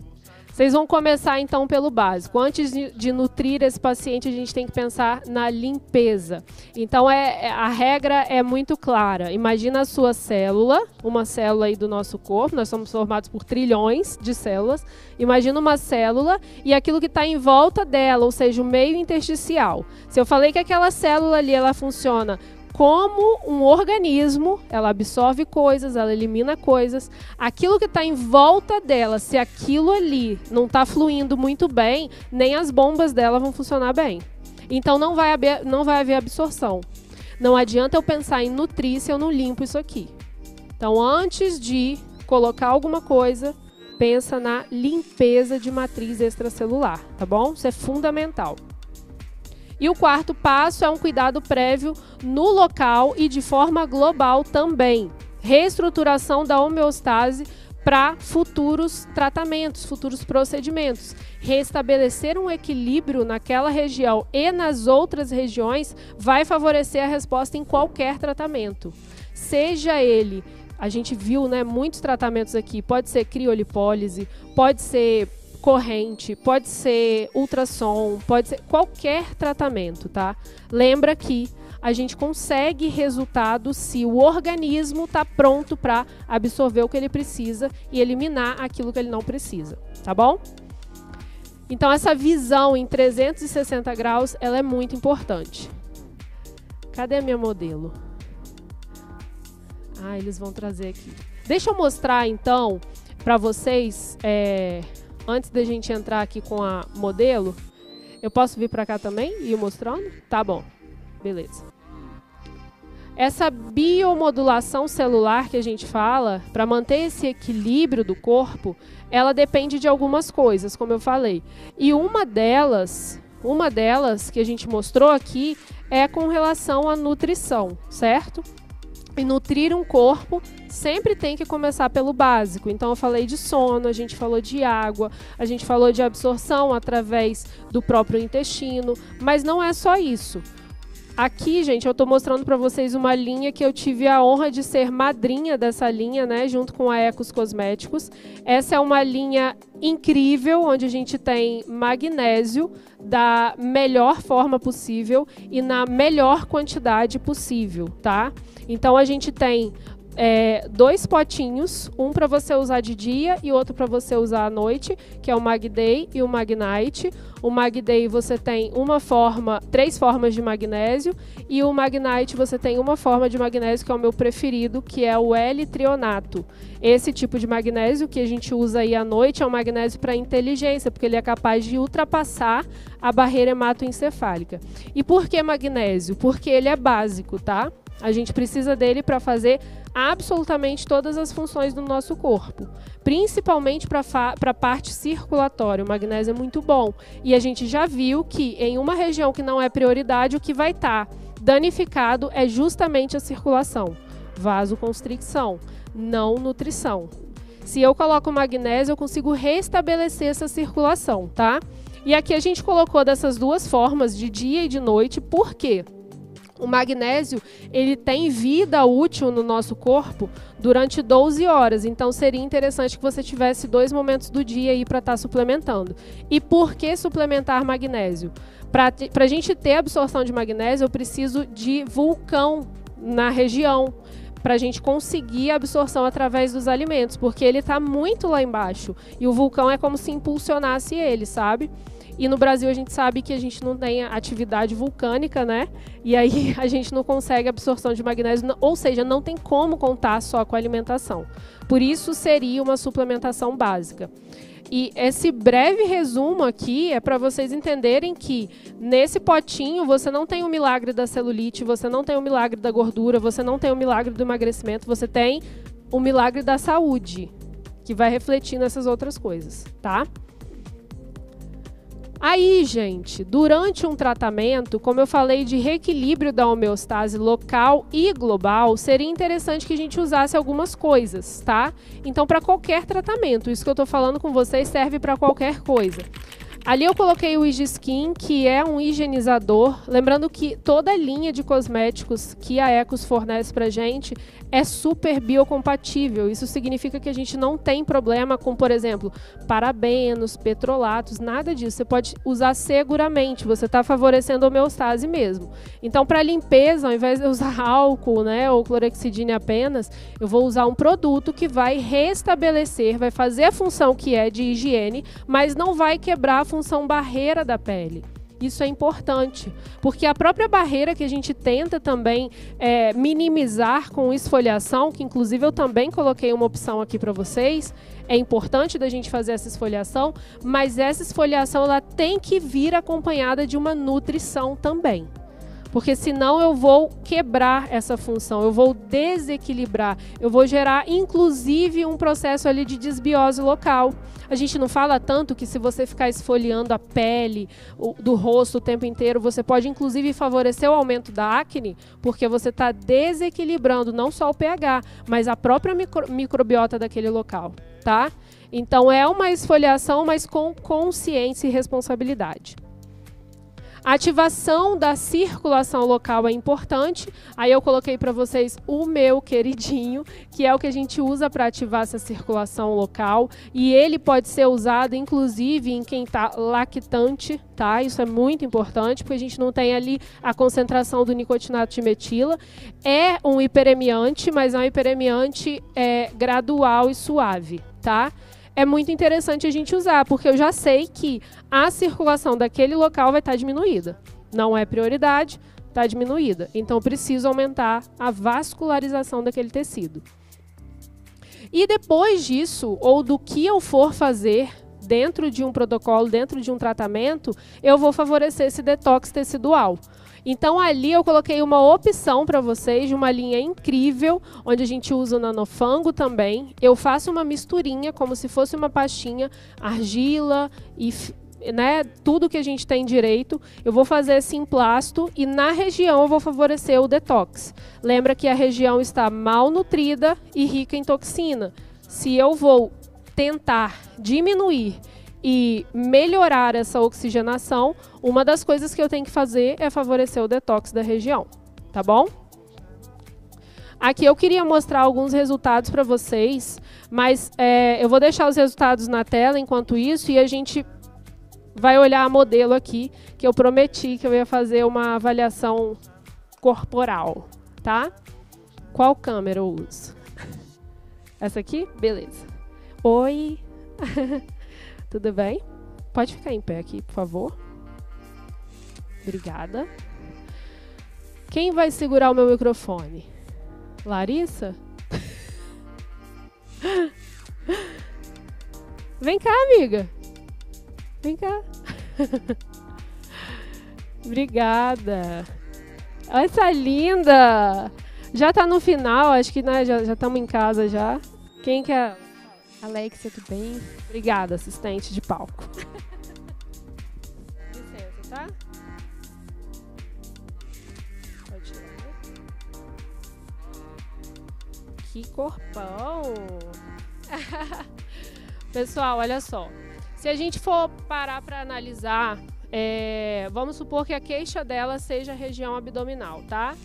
Vocês vão começar então pelo básico. Antes de nutrir esse paciente, a gente tem que pensar na limpeza. Então a regra é muito clara. Imagina a sua célula, uma célula aí do nosso corpo. Nós somos formados por trilhões de células. Imagina uma célula e aquilo que está em volta dela, ou seja, o meio intersticial. Se eu falei que aquela célula ali ela funciona como um organismo, ela absorve coisas, ela elimina coisas. Aquilo que está em volta dela, se aquilo ali não está fluindo muito bem, nem as bombas dela vão funcionar bem. Então não vai haver absorção. Não adianta eu pensar em nutrir se eu não limpo isso aqui. Então antes de colocar alguma coisa, pensa na limpeza de matriz extracelular, tá bom? Isso é fundamental. E o quarto passo é um cuidado prévio no local e de forma global também. Reestruturação da homeostase para futuros tratamentos, futuros procedimentos. Restabelecer um equilíbrio naquela região e nas outras regiões vai favorecer a resposta em qualquer tratamento. Seja ele, a gente viu, né, muitos tratamentos aqui, pode ser criolipólise, pode ser corrente, pode ser ultrassom, pode ser qualquer tratamento, tá? Lembra que a gente consegue resultado se o organismo está pronto para absorver o que ele precisa e eliminar aquilo que ele não precisa, tá bom? Então essa visão em 360 graus, ela é muito importante. Cadê a minha modelo? Ah, eles vão trazer aqui. Deixa eu mostrar então para vocês, antes da gente entrar aqui com a modelo, eu posso vir para cá também e ir mostrando? Tá bom, beleza. Essa biomodulação celular que a gente fala, para manter esse equilíbrio do corpo, ela depende de algumas coisas, como eu falei. E uma delas que a gente mostrou aqui é com relação à nutrição, certo? E nutrir um corpo sempre tem que começar pelo básico. Então eu falei de sono, a gente falou de água, a gente falou de absorção através do próprio intestino, mas não é só isso. Aqui, gente, eu estou mostrando para vocês uma linha que eu tive a honra de ser madrinha dessa linha, né, junto com a Ecos Cosméticos. Essa é uma linha incrível, onde a gente tem magnésio da melhor forma possível e na melhor quantidade possível, tá? Então, a gente tem 2 potinhos, um para você usar de dia e outro para você usar à noite, que é o Mag Day e o Mag Night. O Mag Day você tem 3 formas de magnésio e o Mag Night você tem uma forma de magnésio que é o meu preferido, que é o L-trionato. Esse tipo de magnésio que a gente usa aí à noite é um magnésio para inteligência, porque ele é capaz de ultrapassar a barreira hematoencefálica. E por que magnésio? Porque ele é básico, tá? A gente precisa dele para fazer absolutamente todas as funções do nosso corpo, principalmente para a parte circulatória. O magnésio é muito bom. E a gente já viu que em uma região que não é prioridade, o que vai estar danificado é justamente a circulação. Vasoconstricção, não nutrição. Se eu coloco magnésio, eu consigo restabelecer essa circulação, tá? E aqui a gente colocou dessas 2 formas, de dia e de noite, por quê? O magnésio, ele tem vida útil no nosso corpo durante 12 horas, então seria interessante que você tivesse 2 momentos do dia aí para estar suplementando. E por que suplementar magnésio? Para a gente ter absorção de magnésio, eu preciso de vulcão na região, para a gente conseguir a absorção através dos alimentos, porque ele está muito lá embaixo, e o vulcão é como se impulsionasse ele, sabe? E no Brasil a gente sabe que a gente não tem atividade vulcânica, né? E aí a gente não consegue absorção de magnésio, ou seja, não tem como contar só com a alimentação. Por isso seria uma suplementação básica. E esse breve resumo aqui é para vocês entenderem que nesse potinho você não tem o milagre da celulite, você não tem o milagre da gordura, você não tem o milagre do emagrecimento, você tem o milagre da saúde, que vai refletir nessas outras coisas, tá? Aí, gente, durante um tratamento, como eu falei de reequilíbrio da homeostase local e global, seria interessante que a gente usasse algumas coisas, tá? Então, para qualquer tratamento, isso que eu estou falando com vocês serve para qualquer coisa. Ali eu coloquei o Igiskin, que é um higienizador. Lembrando que toda a linha de cosméticos que a Ecos fornece para a gente é super biocompatível. Isso significa que a gente não tem problema com, por exemplo, parabenos, petrolatos, nada disso. Você pode usar seguramente, você está favorecendo a homeostase mesmo. Então, para limpeza, ao invés de usar álcool, né, ou clorexidina apenas, eu vou usar um produto que vai restabelecer, vai fazer a função que é de higiene, mas não vai quebrar a função barreira da pele. Isso é importante, porque a própria barreira que a gente tenta também minimizar com esfoliação, que inclusive eu também coloquei uma opção aqui para vocês, é importante da gente fazer essa esfoliação, mas essa esfoliação ela tem que vir acompanhada de uma nutrição também. Porque senão eu vou quebrar essa função, eu vou desequilibrar, eu vou gerar inclusive um processo ali de desbiose local. A gente não fala tanto que se você ficar esfoliando a pele do rosto o tempo inteiro, você pode inclusive favorecer o aumento da acne, porque você está desequilibrando não só o pH, mas a própria microbiota daquele local, tá? Então é uma esfoliação, mas com consciência e responsabilidade. A ativação da circulação local é importante. Aí eu coloquei para vocês o meu queridinho, que é o que a gente usa para ativar essa circulação local. E ele pode ser usado, inclusive, em quem está lactante, tá? Isso é muito importante, porque a gente não tem ali a concentração do nicotinato de metila. É um hiperemiante, mas é um hiperemiante gradual e suave, tá? É muito interessante a gente usar, porque eu já sei que a circulação daquele local vai estar diminuída. Não é prioridade, está diminuída. Então, eu preciso aumentar a vascularização daquele tecido. E depois disso, ou do que eu for fazer dentro de um protocolo, dentro de um tratamento, eu vou favorecer esse detox tecidual. Então, ali eu coloquei uma opção para vocês de uma linha incrível, onde a gente usa o nanofango também. Eu faço uma misturinha, como se fosse uma pastinha, argila e né, tudo que a gente tem direito. Eu vou fazer esse emplasto e na região eu vou favorecer o detox. Lembra que a região está mal nutrida e rica em toxina. Se eu vou tentar diminuir e melhorar essa oxigenação, uma das coisas que eu tenho que fazer é favorecer o detox da região, tá bom? Aqui eu queria mostrar alguns resultados para vocês, mas eu vou deixar os resultados na tela enquanto isso e a gente vai olhar a modelo aqui, que eu prometi que eu ia fazer uma avaliação corporal, tá? Qual câmera eu uso? Essa aqui? Beleza. Oi! Tudo bem? Pode ficar em pé aqui, por favor. Obrigada. Quem vai segurar o meu microfone? Larissa? Vem cá, amiga. Vem cá. Obrigada. Essa linda. Já tá no final, acho que né, já estamos em casa já. Quem quer? Alexia, tudo bem? Obrigada, assistente de palco. Licença, tá? Pode tirar. Que corpão! Pessoal, olha só. Se a gente for parar para analisar, vamos supor que a queixa dela seja a região abdominal, tá?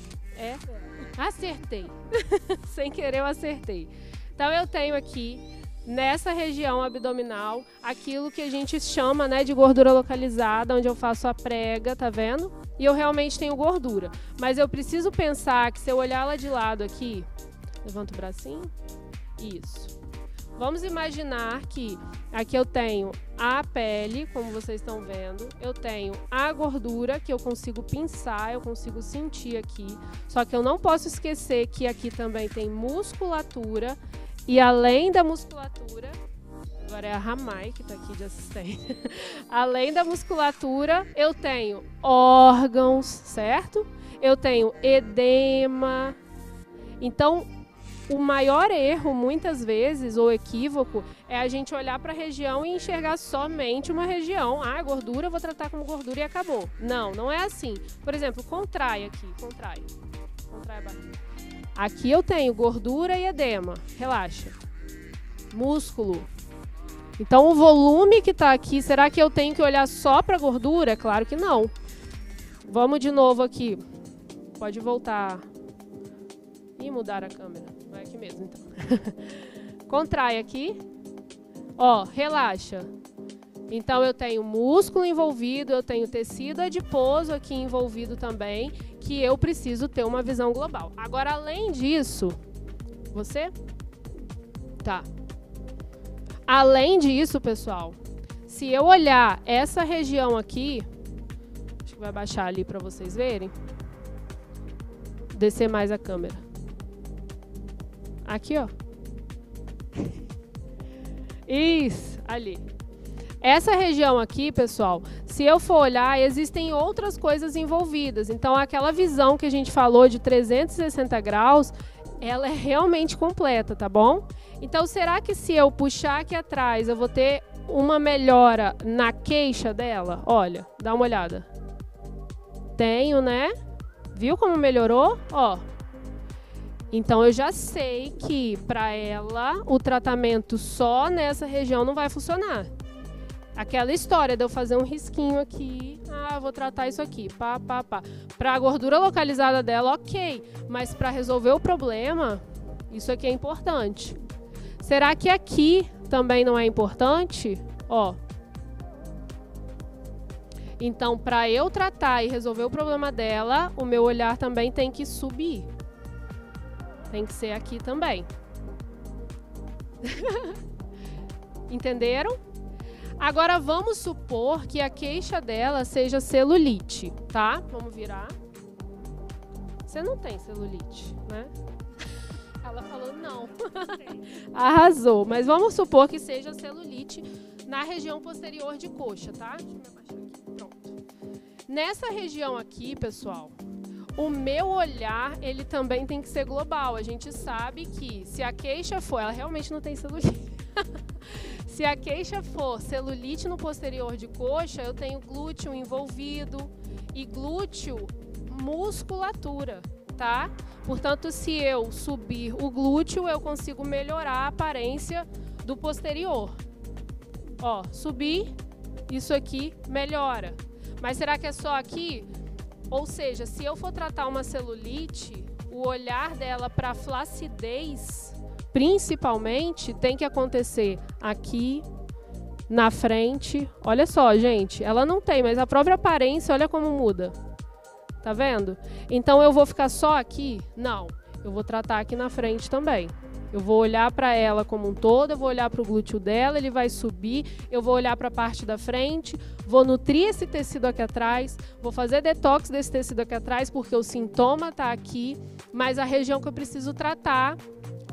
Acertei. Sem querer eu acertei. Então eu tenho aqui, nessa região abdominal, aquilo que a gente chama, né, de gordura localizada, onde eu faço a prega, tá vendo? E eu realmente tenho gordura. Mas eu preciso pensar que se eu olhar lá de lado aqui, levanta o bracinho, isso. Vamos imaginar que aqui eu tenho a pele, como vocês estão vendo, eu tenho a gordura que eu consigo pinçar, eu consigo sentir aqui, só que eu não posso esquecer que aqui também tem musculatura e além da musculatura, agora é a Ramai que está aqui de assistente, além da musculatura eu tenho órgãos, certo? Eu tenho edema, então o maior erro, muitas vezes, ou equívoco, é a gente olhar para a região e enxergar somente uma região. Ah, gordura, eu vou tratar como gordura e acabou. Não, não é assim. Por exemplo, contrai aqui, contrai. Contrai a barriga. Aqui eu tenho gordura e edema. Relaxa. Músculo. Então, o volume que está aqui, será que eu tenho que olhar só para a gordura? Claro que não. Vamos de novo aqui. Pode voltar. E mudar a câmera. Vai aqui mesmo, então. Contrai aqui. Ó, relaxa. Então, eu tenho músculo envolvido, eu tenho tecido adiposo aqui envolvido também, que eu preciso ter uma visão global. Agora, além disso, você? Tá. Além disso, pessoal, se eu olhar essa região aqui, acho que vai baixar ali para vocês verem. Descer mais a câmera. Aqui, ó. Isso, ali. Essa região aqui, pessoal, se eu for olhar, existem outras coisas envolvidas. Então, aquela visão que a gente falou de 360 graus, ela é realmente completa, tá bom? Então, será que se eu puxar aqui atrás, eu vou ter uma melhora na queixa dela? Olha, dá uma olhada. Tenho, né? Viu como melhorou? Ó. Então, eu já sei que, para ela, o tratamento só nessa região não vai funcionar. Aquela história de eu fazer um risquinho aqui, eu vou tratar isso aqui, pá. Para a gordura localizada dela, ok. Mas para resolver o problema, isso aqui é importante. Será que aqui também não é importante? Ó. Então, para eu tratar e resolver o problema dela, o meu olhar também tem que subir. Tem que ser aqui também. Entenderam? Agora, vamos supor que a queixa dela seja celulite, tá? Vamos virar. Você não tem celulite, né? Ela falou não. Arrasou. Mas vamos supor que seja celulite na região posterior de coxa, tá? Deixa eu me abaixar aqui. Pronto. Nessa região aqui, pessoal, o meu olhar, ele também tem que ser global. A gente sabe que se a queixa for... Ela realmente não tem celulite. Se a queixa for celulite no posterior de coxa, eu tenho glúteo envolvido. E glúteo, musculatura, tá? Portanto, se eu subir o glúteo, eu consigo melhorar a aparência do posterior. Ó, subir, isso aqui melhora. Mas será que é só aqui? Ou seja, se eu for tratar uma celulite, o olhar dela para flacidez, principalmente, tem que acontecer aqui, na frente. Olha só, gente, ela não tem, mas a própria aparência, olha como muda. Tá vendo? Então eu vou ficar só aqui? Não, eu vou tratar aqui na frente também. Eu vou olhar para ela como um todo, eu vou olhar para o glúteo dela, ele vai subir, eu vou olhar para a parte da frente, vou nutrir esse tecido aqui atrás, vou fazer detox desse tecido aqui atrás, porque o sintoma está aqui, mas a região que eu preciso tratar,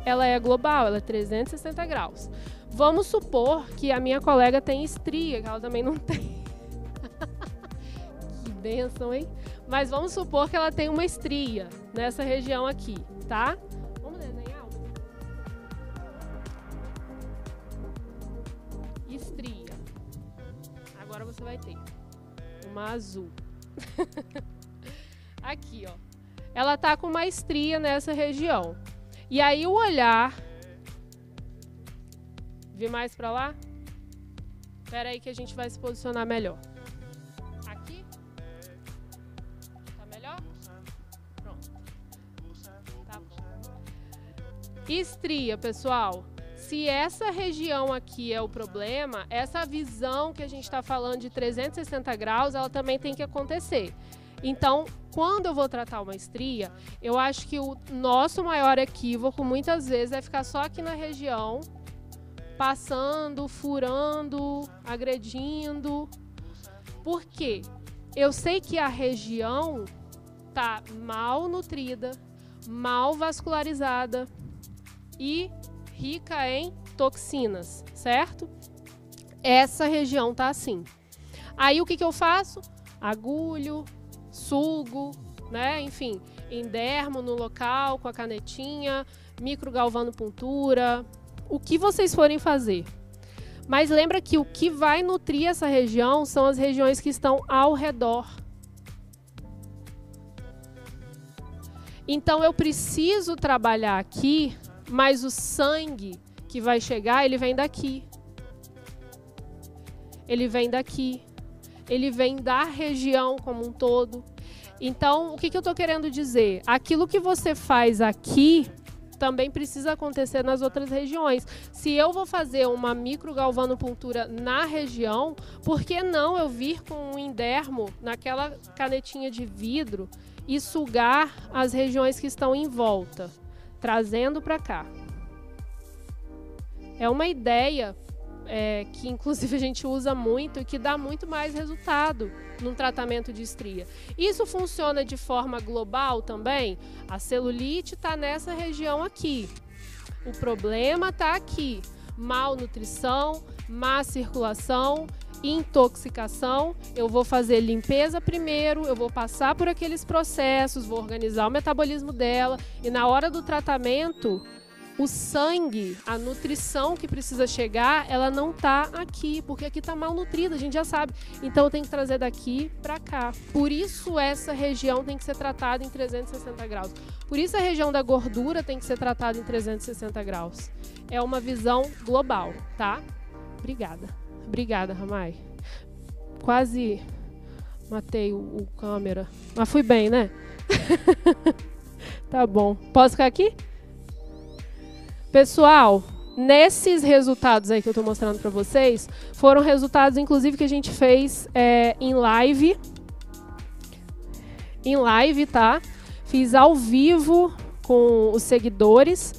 ela é global, ela é 360 graus. Vamos supor que a minha colega tem estria, que ela também não tem. Que bênção, hein? Mas vamos supor que ela tem uma estria nessa região aqui, tá? Vamos desenhar? Estria. Agora você vai ter uma azul. Aqui, ó. Ela tá com uma estria nessa região. E aí o olhar... Vi mais pra lá? Espera aí que a gente vai se posicionar melhor. Aqui? Tá melhor? Pronto. Tá bom. Estria, pessoal. Se essa região aqui é o problema, essa visão que a gente está falando de 360 graus, ela também tem que acontecer. Então, quando eu vou tratar uma estria, eu acho que o nosso maior equívoco, muitas vezes, é ficar só aqui na região, passando, furando, agredindo. Por quê? Eu sei que a região está mal nutrida, mal vascularizada e rica em toxinas, certo? Essa região tá assim. Aí o que eu faço? Agulho, sugo, né? Enfim, endermo no local com a canetinha, microgalvanopuntura, o que vocês forem fazer. Mas lembra que o que vai nutrir essa região são as regiões que estão ao redor. Então eu preciso trabalhar aqui, mas o sangue que vai chegar, ele vem daqui. Ele vem daqui. Ele vem da região como um todo. Então, o que eu estou querendo dizer? Aquilo que você faz aqui também precisa acontecer nas outras regiões. Se eu vou fazer uma microgalvanopuntura na região, por que não eu vir com um endermo naquela canetinha de vidro e sugar as regiões que estão em volta, trazendo para cá? É uma ideia que inclusive a gente usa muito e que dá muito mais resultado num tratamento de estria. Isso funciona de forma global também? A celulite está nessa região aqui. O problema está aqui. Malnutrição, má circulação, intoxicação. Eu vou fazer limpeza primeiro, eu vou passar por aqueles processos, vou organizar o metabolismo dela e na hora do tratamento, o sangue, a nutrição que precisa chegar, ela não tá aqui, porque aqui tá mal nutrida, a gente já sabe. Então eu tenho que trazer daqui para cá. Por isso essa região tem que ser tratada em 360 graus. Por isso a região da gordura tem que ser tratada em 360 graus. É uma visão global, tá? Obrigada. Obrigada, Ramai. Quase matei o câmera. Mas fui bem, né? Tá bom. Posso ficar aqui? Pessoal, nesses resultados aí que eu estou mostrando para vocês, foram resultados, inclusive, que a gente fez em live. Em live, tá? Fiz ao vivo com os seguidores.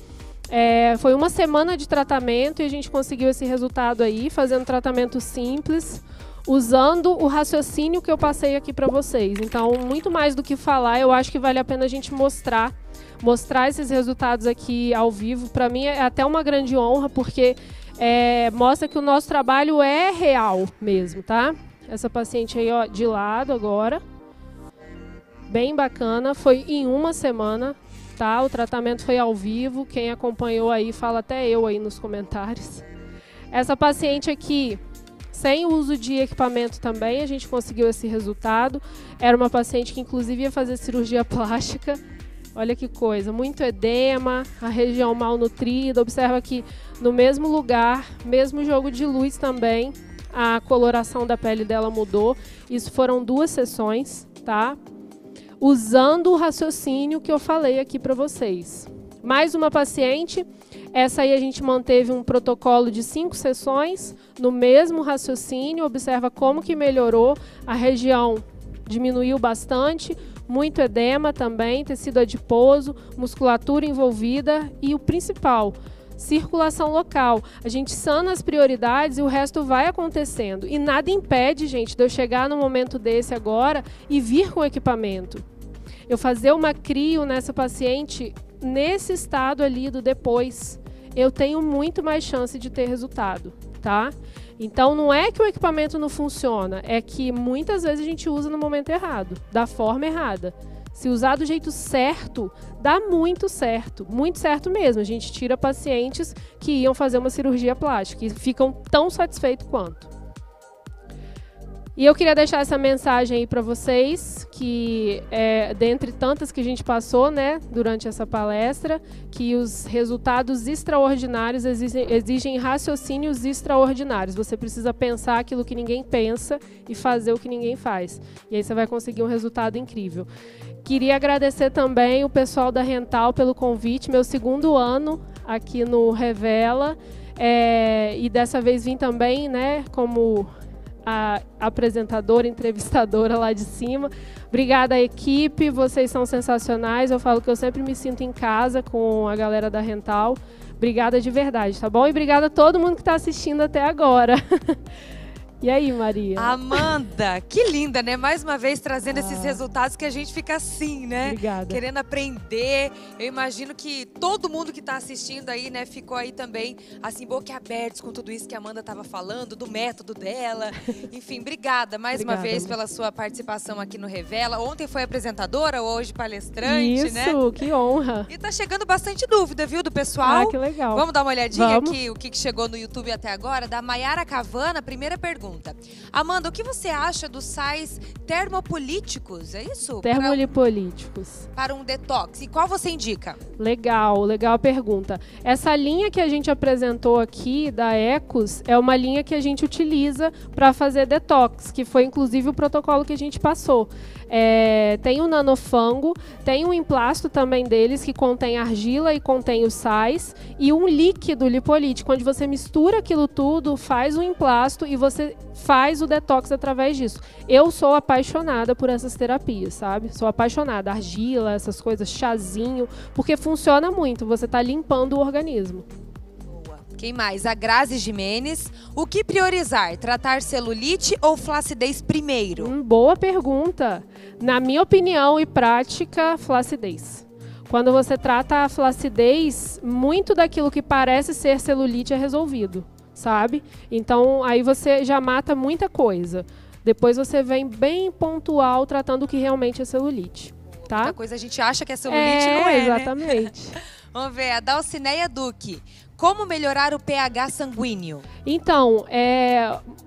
Foi uma semana de tratamento e a gente conseguiu esse resultado aí, fazendo tratamento simples, usando o raciocínio que eu passei aqui para vocês. Então, muito mais do que falar, eu acho que vale a pena a gente mostrar esses resultados aqui ao vivo. Para mim é até uma grande honra, porque mostra que o nosso trabalho é real mesmo, tá? essa paciente aí, ó, de lado agora. Bem bacana, foi em uma semana, tá? O tratamento foi ao vivo, quem acompanhou aí, fala até eu aí nos comentários. Essa paciente aqui, sem o uso de equipamento também, a gente conseguiu esse resultado. Era uma paciente que inclusive ia fazer cirurgia plástica. Olha que coisa, muito edema, a região mal nutrida. Observa que no mesmo lugar, mesmo jogo de luz também, a coloração da pele dela mudou. Isso foram 2 sessões, tá? Usando o raciocínio que eu falei aqui para vocês. Mais uma paciente, essa aí a gente manteve um protocolo de 5 sessões, no mesmo raciocínio. Observa como que melhorou, a região diminuiu bastante, muito edema também, tecido adiposo, musculatura envolvida e o principal, circulação local. A gente sana as prioridades e o resto vai acontecendo. E nada impede, gente, de eu chegar num momento desse agora e vir com equipamento. Eu fazer uma crio nessa paciente nesse estado ali do depois, eu tenho muito mais chance de ter resultado, tá? Então, não é que o equipamento não funciona, é que muitas vezes a gente usa no momento errado, da forma errada. Se usar do jeito certo, dá muito certo mesmo. A gente tira pacientes que iam fazer uma cirurgia plástica e ficam tão satisfeitos quanto. E eu queria deixar essa mensagem aí para vocês, que dentre tantas que a gente passou, né, durante essa palestra, que os resultados extraordinários exigem raciocínios extraordinários. Você precisa pensar aquilo que ninguém pensa e fazer o que ninguém faz. E aí você vai conseguir um resultado incrível. Queria agradecer também o pessoal da Rental pelo convite, meu 2º ano aqui no Revela. E dessa vez vim também, né, como a apresentadora, entrevistadora lá de cima. Obrigada à equipe, vocês são sensacionais. Eu falo que eu sempre me sinto em casa com a galera da Rental. Obrigada de verdade, tá bom? E obrigada a todo mundo que está assistindo até agora. E aí, Maria? Amanda, que linda, né? Mais uma vez trazendo esses resultados que a gente fica assim, né? Obrigada. Querendo aprender. Eu imagino que todo mundo que está assistindo aí, né, ficou aí também, assim, boquiabertos com tudo isso que a Amanda estava falando, do método dela. Enfim, obrigada mais uma vez pela sua participação aqui no Revela. Ontem foi apresentadora, hoje palestrante, né? Isso, que honra. E tá chegando bastante dúvida, viu, do pessoal. Ah, que legal. Vamos dar uma olhadinha aqui, o que chegou no YouTube até agora, da Maiara Cavana, primeira pergunta. Amanda, o que você acha dos sais termopolíticos? É isso? Termolipolíticos. Para um detox. E qual você indica? Legal, legal a pergunta. Essa linha que a gente apresentou aqui, da Ecos, é uma linha que a gente utiliza para fazer detox, que foi inclusive o protocolo que a gente passou. Tem o nanofango, tem um emplasto também deles que contém argila e contém os sais, e um líquido lipolítico, onde você mistura aquilo tudo, faz o emplasto e você faz o detox através disso. Eu sou apaixonada por essas terapias, sabe? Sou apaixonada. Argila, essas coisas, chazinho, porque funciona muito, você está limpando o organismo. Quem mais? A Grazi Jimenez. O que priorizar? Tratar celulite ou flacidez primeiro? Boa pergunta. Na minha opinião e prática, flacidez. Quando você trata a flacidez, muito daquilo que parece ser celulite é resolvido, sabe? Então, aí você já mata muita coisa. Depois você vem bem pontual tratando o que realmente é celulite, tá? Muita coisa a gente acha que é celulite, não é, exatamente. Né? Vamos ver, a Dalcineia Duque. Como melhorar o pH sanguíneo? Então,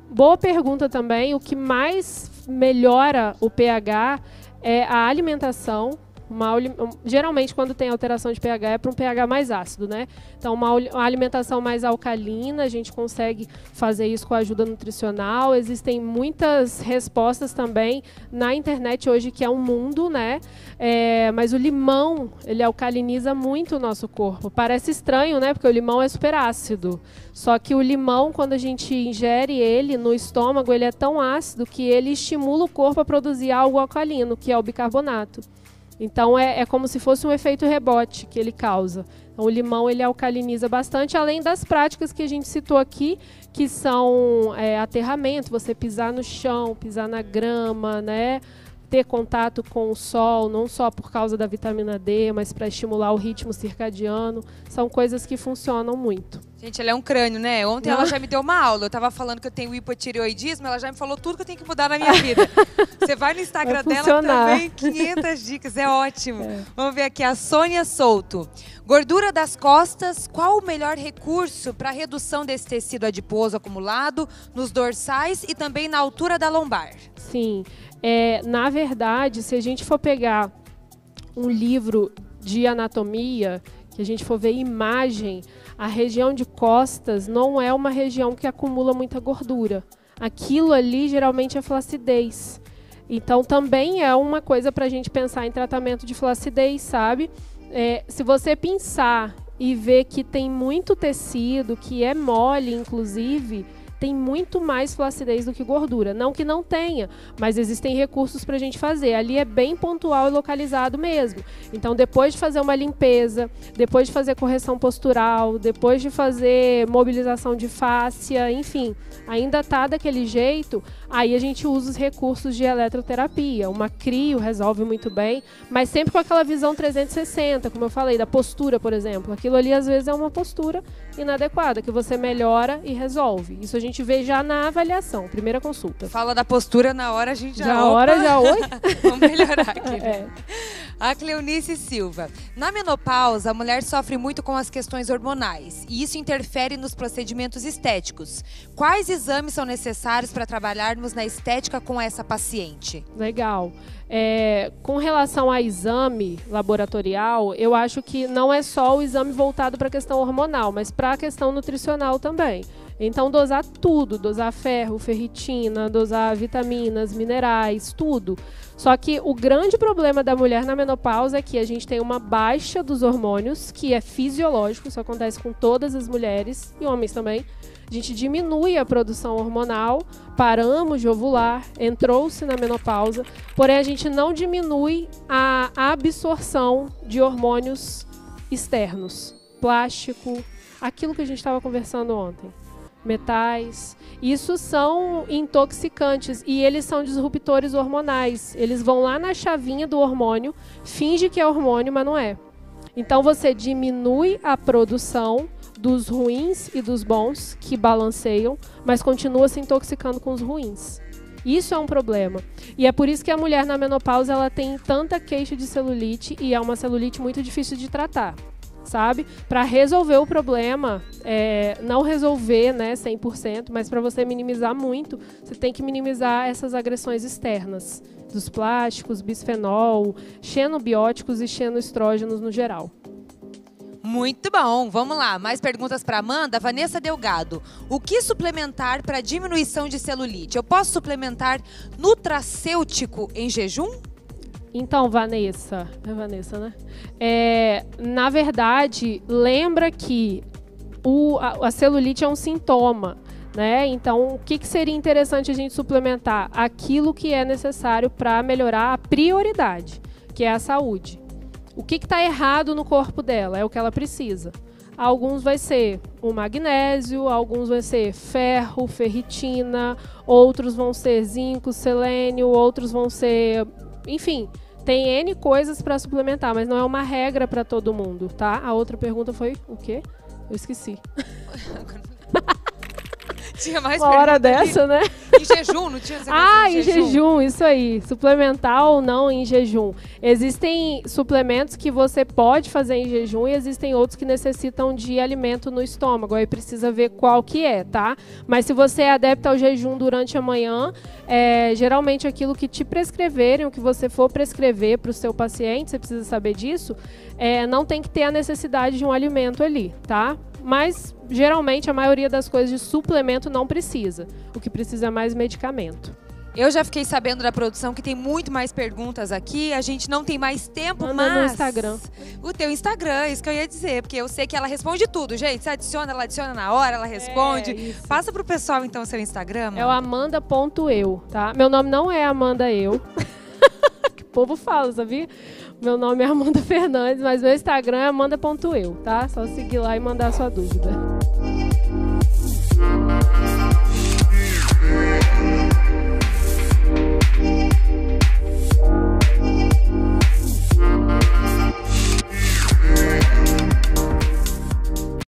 boa pergunta também. O que mais melhora o pH é a alimentação. Geralmente, quando tem alteração de pH, é para um pH mais ácido, né? Então, uma alimentação mais alcalina, a gente consegue fazer isso com a ajuda nutricional. Existem muitas respostas também na internet hoje, que é um mundo, né? Mas o limão, ele alcaliniza muito o nosso corpo. Parece estranho, né? Porque o limão é super ácido. Só que o limão, quando a gente ingere ele no estômago, ele é tão ácido que ele estimula o corpo a produzir algo alcalino, que é o bicarbonato. Então, é como se fosse um efeito rebote que ele causa. Então, o limão, ele alcaliniza bastante, além das práticas que a gente citou aqui, que são aterramento, você pisar no chão, pisar na grama, né? ter contato com o sol, não só por causa da vitamina D, mas para estimular o ritmo circadiano. São coisas que funcionam muito. Gente, ela é um crânio, né? Ontem ela já me deu uma aula. Eu tava falando que eu tenho hipotireoidismo, ela já me falou tudo que eu tenho que mudar na minha vida. Você vai no Instagram dela também, 500 dicas, é ótimo. Vamos ver aqui, a Sônia Souto. Gordura das costas, qual o melhor recurso para redução desse tecido adiposo acumulado nos dorsais e também na altura da lombar? Sim, na verdade, se a gente for pegar um livro de anatomia, que a gente for ver imagem, a região de costas não é uma região que acumula muita gordura. Aquilo ali geralmente é flacidez. Então também é uma coisa para a gente pensar em tratamento de flacidez, sabe? Se você pensar e ver que tem muito tecido, que é mole, inclusive, tem muito mais flacidez do que gordura. Não que não tenha, mas existem recursos para a gente fazer. Ali é bem pontual e localizado mesmo. Então, depois de fazer uma limpeza, depois de fazer correção postural, depois de fazer mobilização de fáscia, enfim, ainda está daquele jeito, aí a gente usa os recursos de eletroterapia. Uma crio resolve muito bem, mas sempre com aquela visão 360, como eu falei, da postura, por exemplo. Aquilo ali, às vezes, é uma postura inadequada, que você melhora e resolve. Isso a gente vê já na avaliação, primeira consulta. Fala da postura, na hora a gente já... Oi? Vamos melhorar aqui. A Cleonice Silva. Na menopausa, a mulher sofre muito com as questões hormonais e isso interfere nos procedimentos estéticos. Quais exames são necessários para trabalharmos na estética com essa paciente? Legal. Com relação a exame laboratorial, eu acho que não é só o exame voltado para a questão hormonal, mas para a questão nutricional também. Então, dosar tudo, dosar ferro, ferritina, dosar vitaminas, minerais, tudo. Só que o grande problema da mulher na menopausa é que a gente tem uma baixa dos hormônios, que é fisiológico, isso acontece com todas as mulheres e homens também. A gente diminui a produção hormonal, paramos de ovular, entrou-se na menopausa, porém a gente não diminui a absorção de hormônios externos, plástico, aquilo que a gente estava conversando ontem. Metais, isso são intoxicantes e eles são disruptores hormonais. Eles vão lá na chavinha do hormônio, finge que é hormônio, mas não é. Então você diminui a produção dos ruins e dos bons que balanceiam, mas continua se intoxicando com os ruins. Isso é um problema. E é por isso que a mulher na menopausa ela tem tanta queixa de celulite e é uma celulite muito difícil de tratar. Sabe? Para resolver o problema, não resolver, né, 100%, mas para você minimizar muito, você tem que minimizar essas agressões externas, dos plásticos, bisfenol, xenobióticos e xenoestrógenos no geral. Muito bom, vamos lá. Mais perguntas para Amanda. Vanessa Delgado. O que suplementar para diminuição de celulite? Eu posso suplementar nutracêutico em jejum? Então, Vanessa, é Vanessa, né? Na verdade, lembra que a celulite é um sintoma, né? Então, o que seria interessante a gente suplementar? Aquilo que é necessário para melhorar a prioridade, que é a saúde. O que está errado no corpo dela? É o que ela precisa. Alguns vai ser o magnésio, alguns vai ser ferro, ferritina, outros vão ser zinco, selênio, outros vão ser... Enfim, tem N coisas para suplementar, mas não é uma regra para todo mundo, tá? A outra pergunta foi o quê? Eu esqueci. Tinha mais uma hora dessa, né? Em jejum, não tinha? Em jejum, isso aí. Suplementar ou não em jejum. Existem suplementos que você pode fazer em jejum e existem outros que necessitam de alimento no estômago. Aí precisa ver qual que é, tá? Mas se você é adepto ao jejum durante a manhã, geralmente aquilo que te prescreverem, o que você for prescrever para o seu paciente, você precisa saber disso, não tem que ter a necessidade de um alimento ali, tá? Mas, geralmente, a maioria das coisas de suplemento não precisa. O que precisa é mais medicamento. Eu já fiquei sabendo da produção que tem muito mais perguntas aqui. A gente não tem mais tempo, Manda no Instagram. O teu Instagram, isso que eu ia dizer. Porque eu sei que ela responde tudo, gente. Você adiciona, ela adiciona na hora, ela responde. Passa pro pessoal, então, o seu Instagram. É o amanda.eu, tá? Meu nome não é Amanda Eu. Que o povo fala, sabia? Meu nome é Amanda Fernandes, mas meu Instagram é amanda.eu, tá? Só seguir lá e mandar sua dúvida.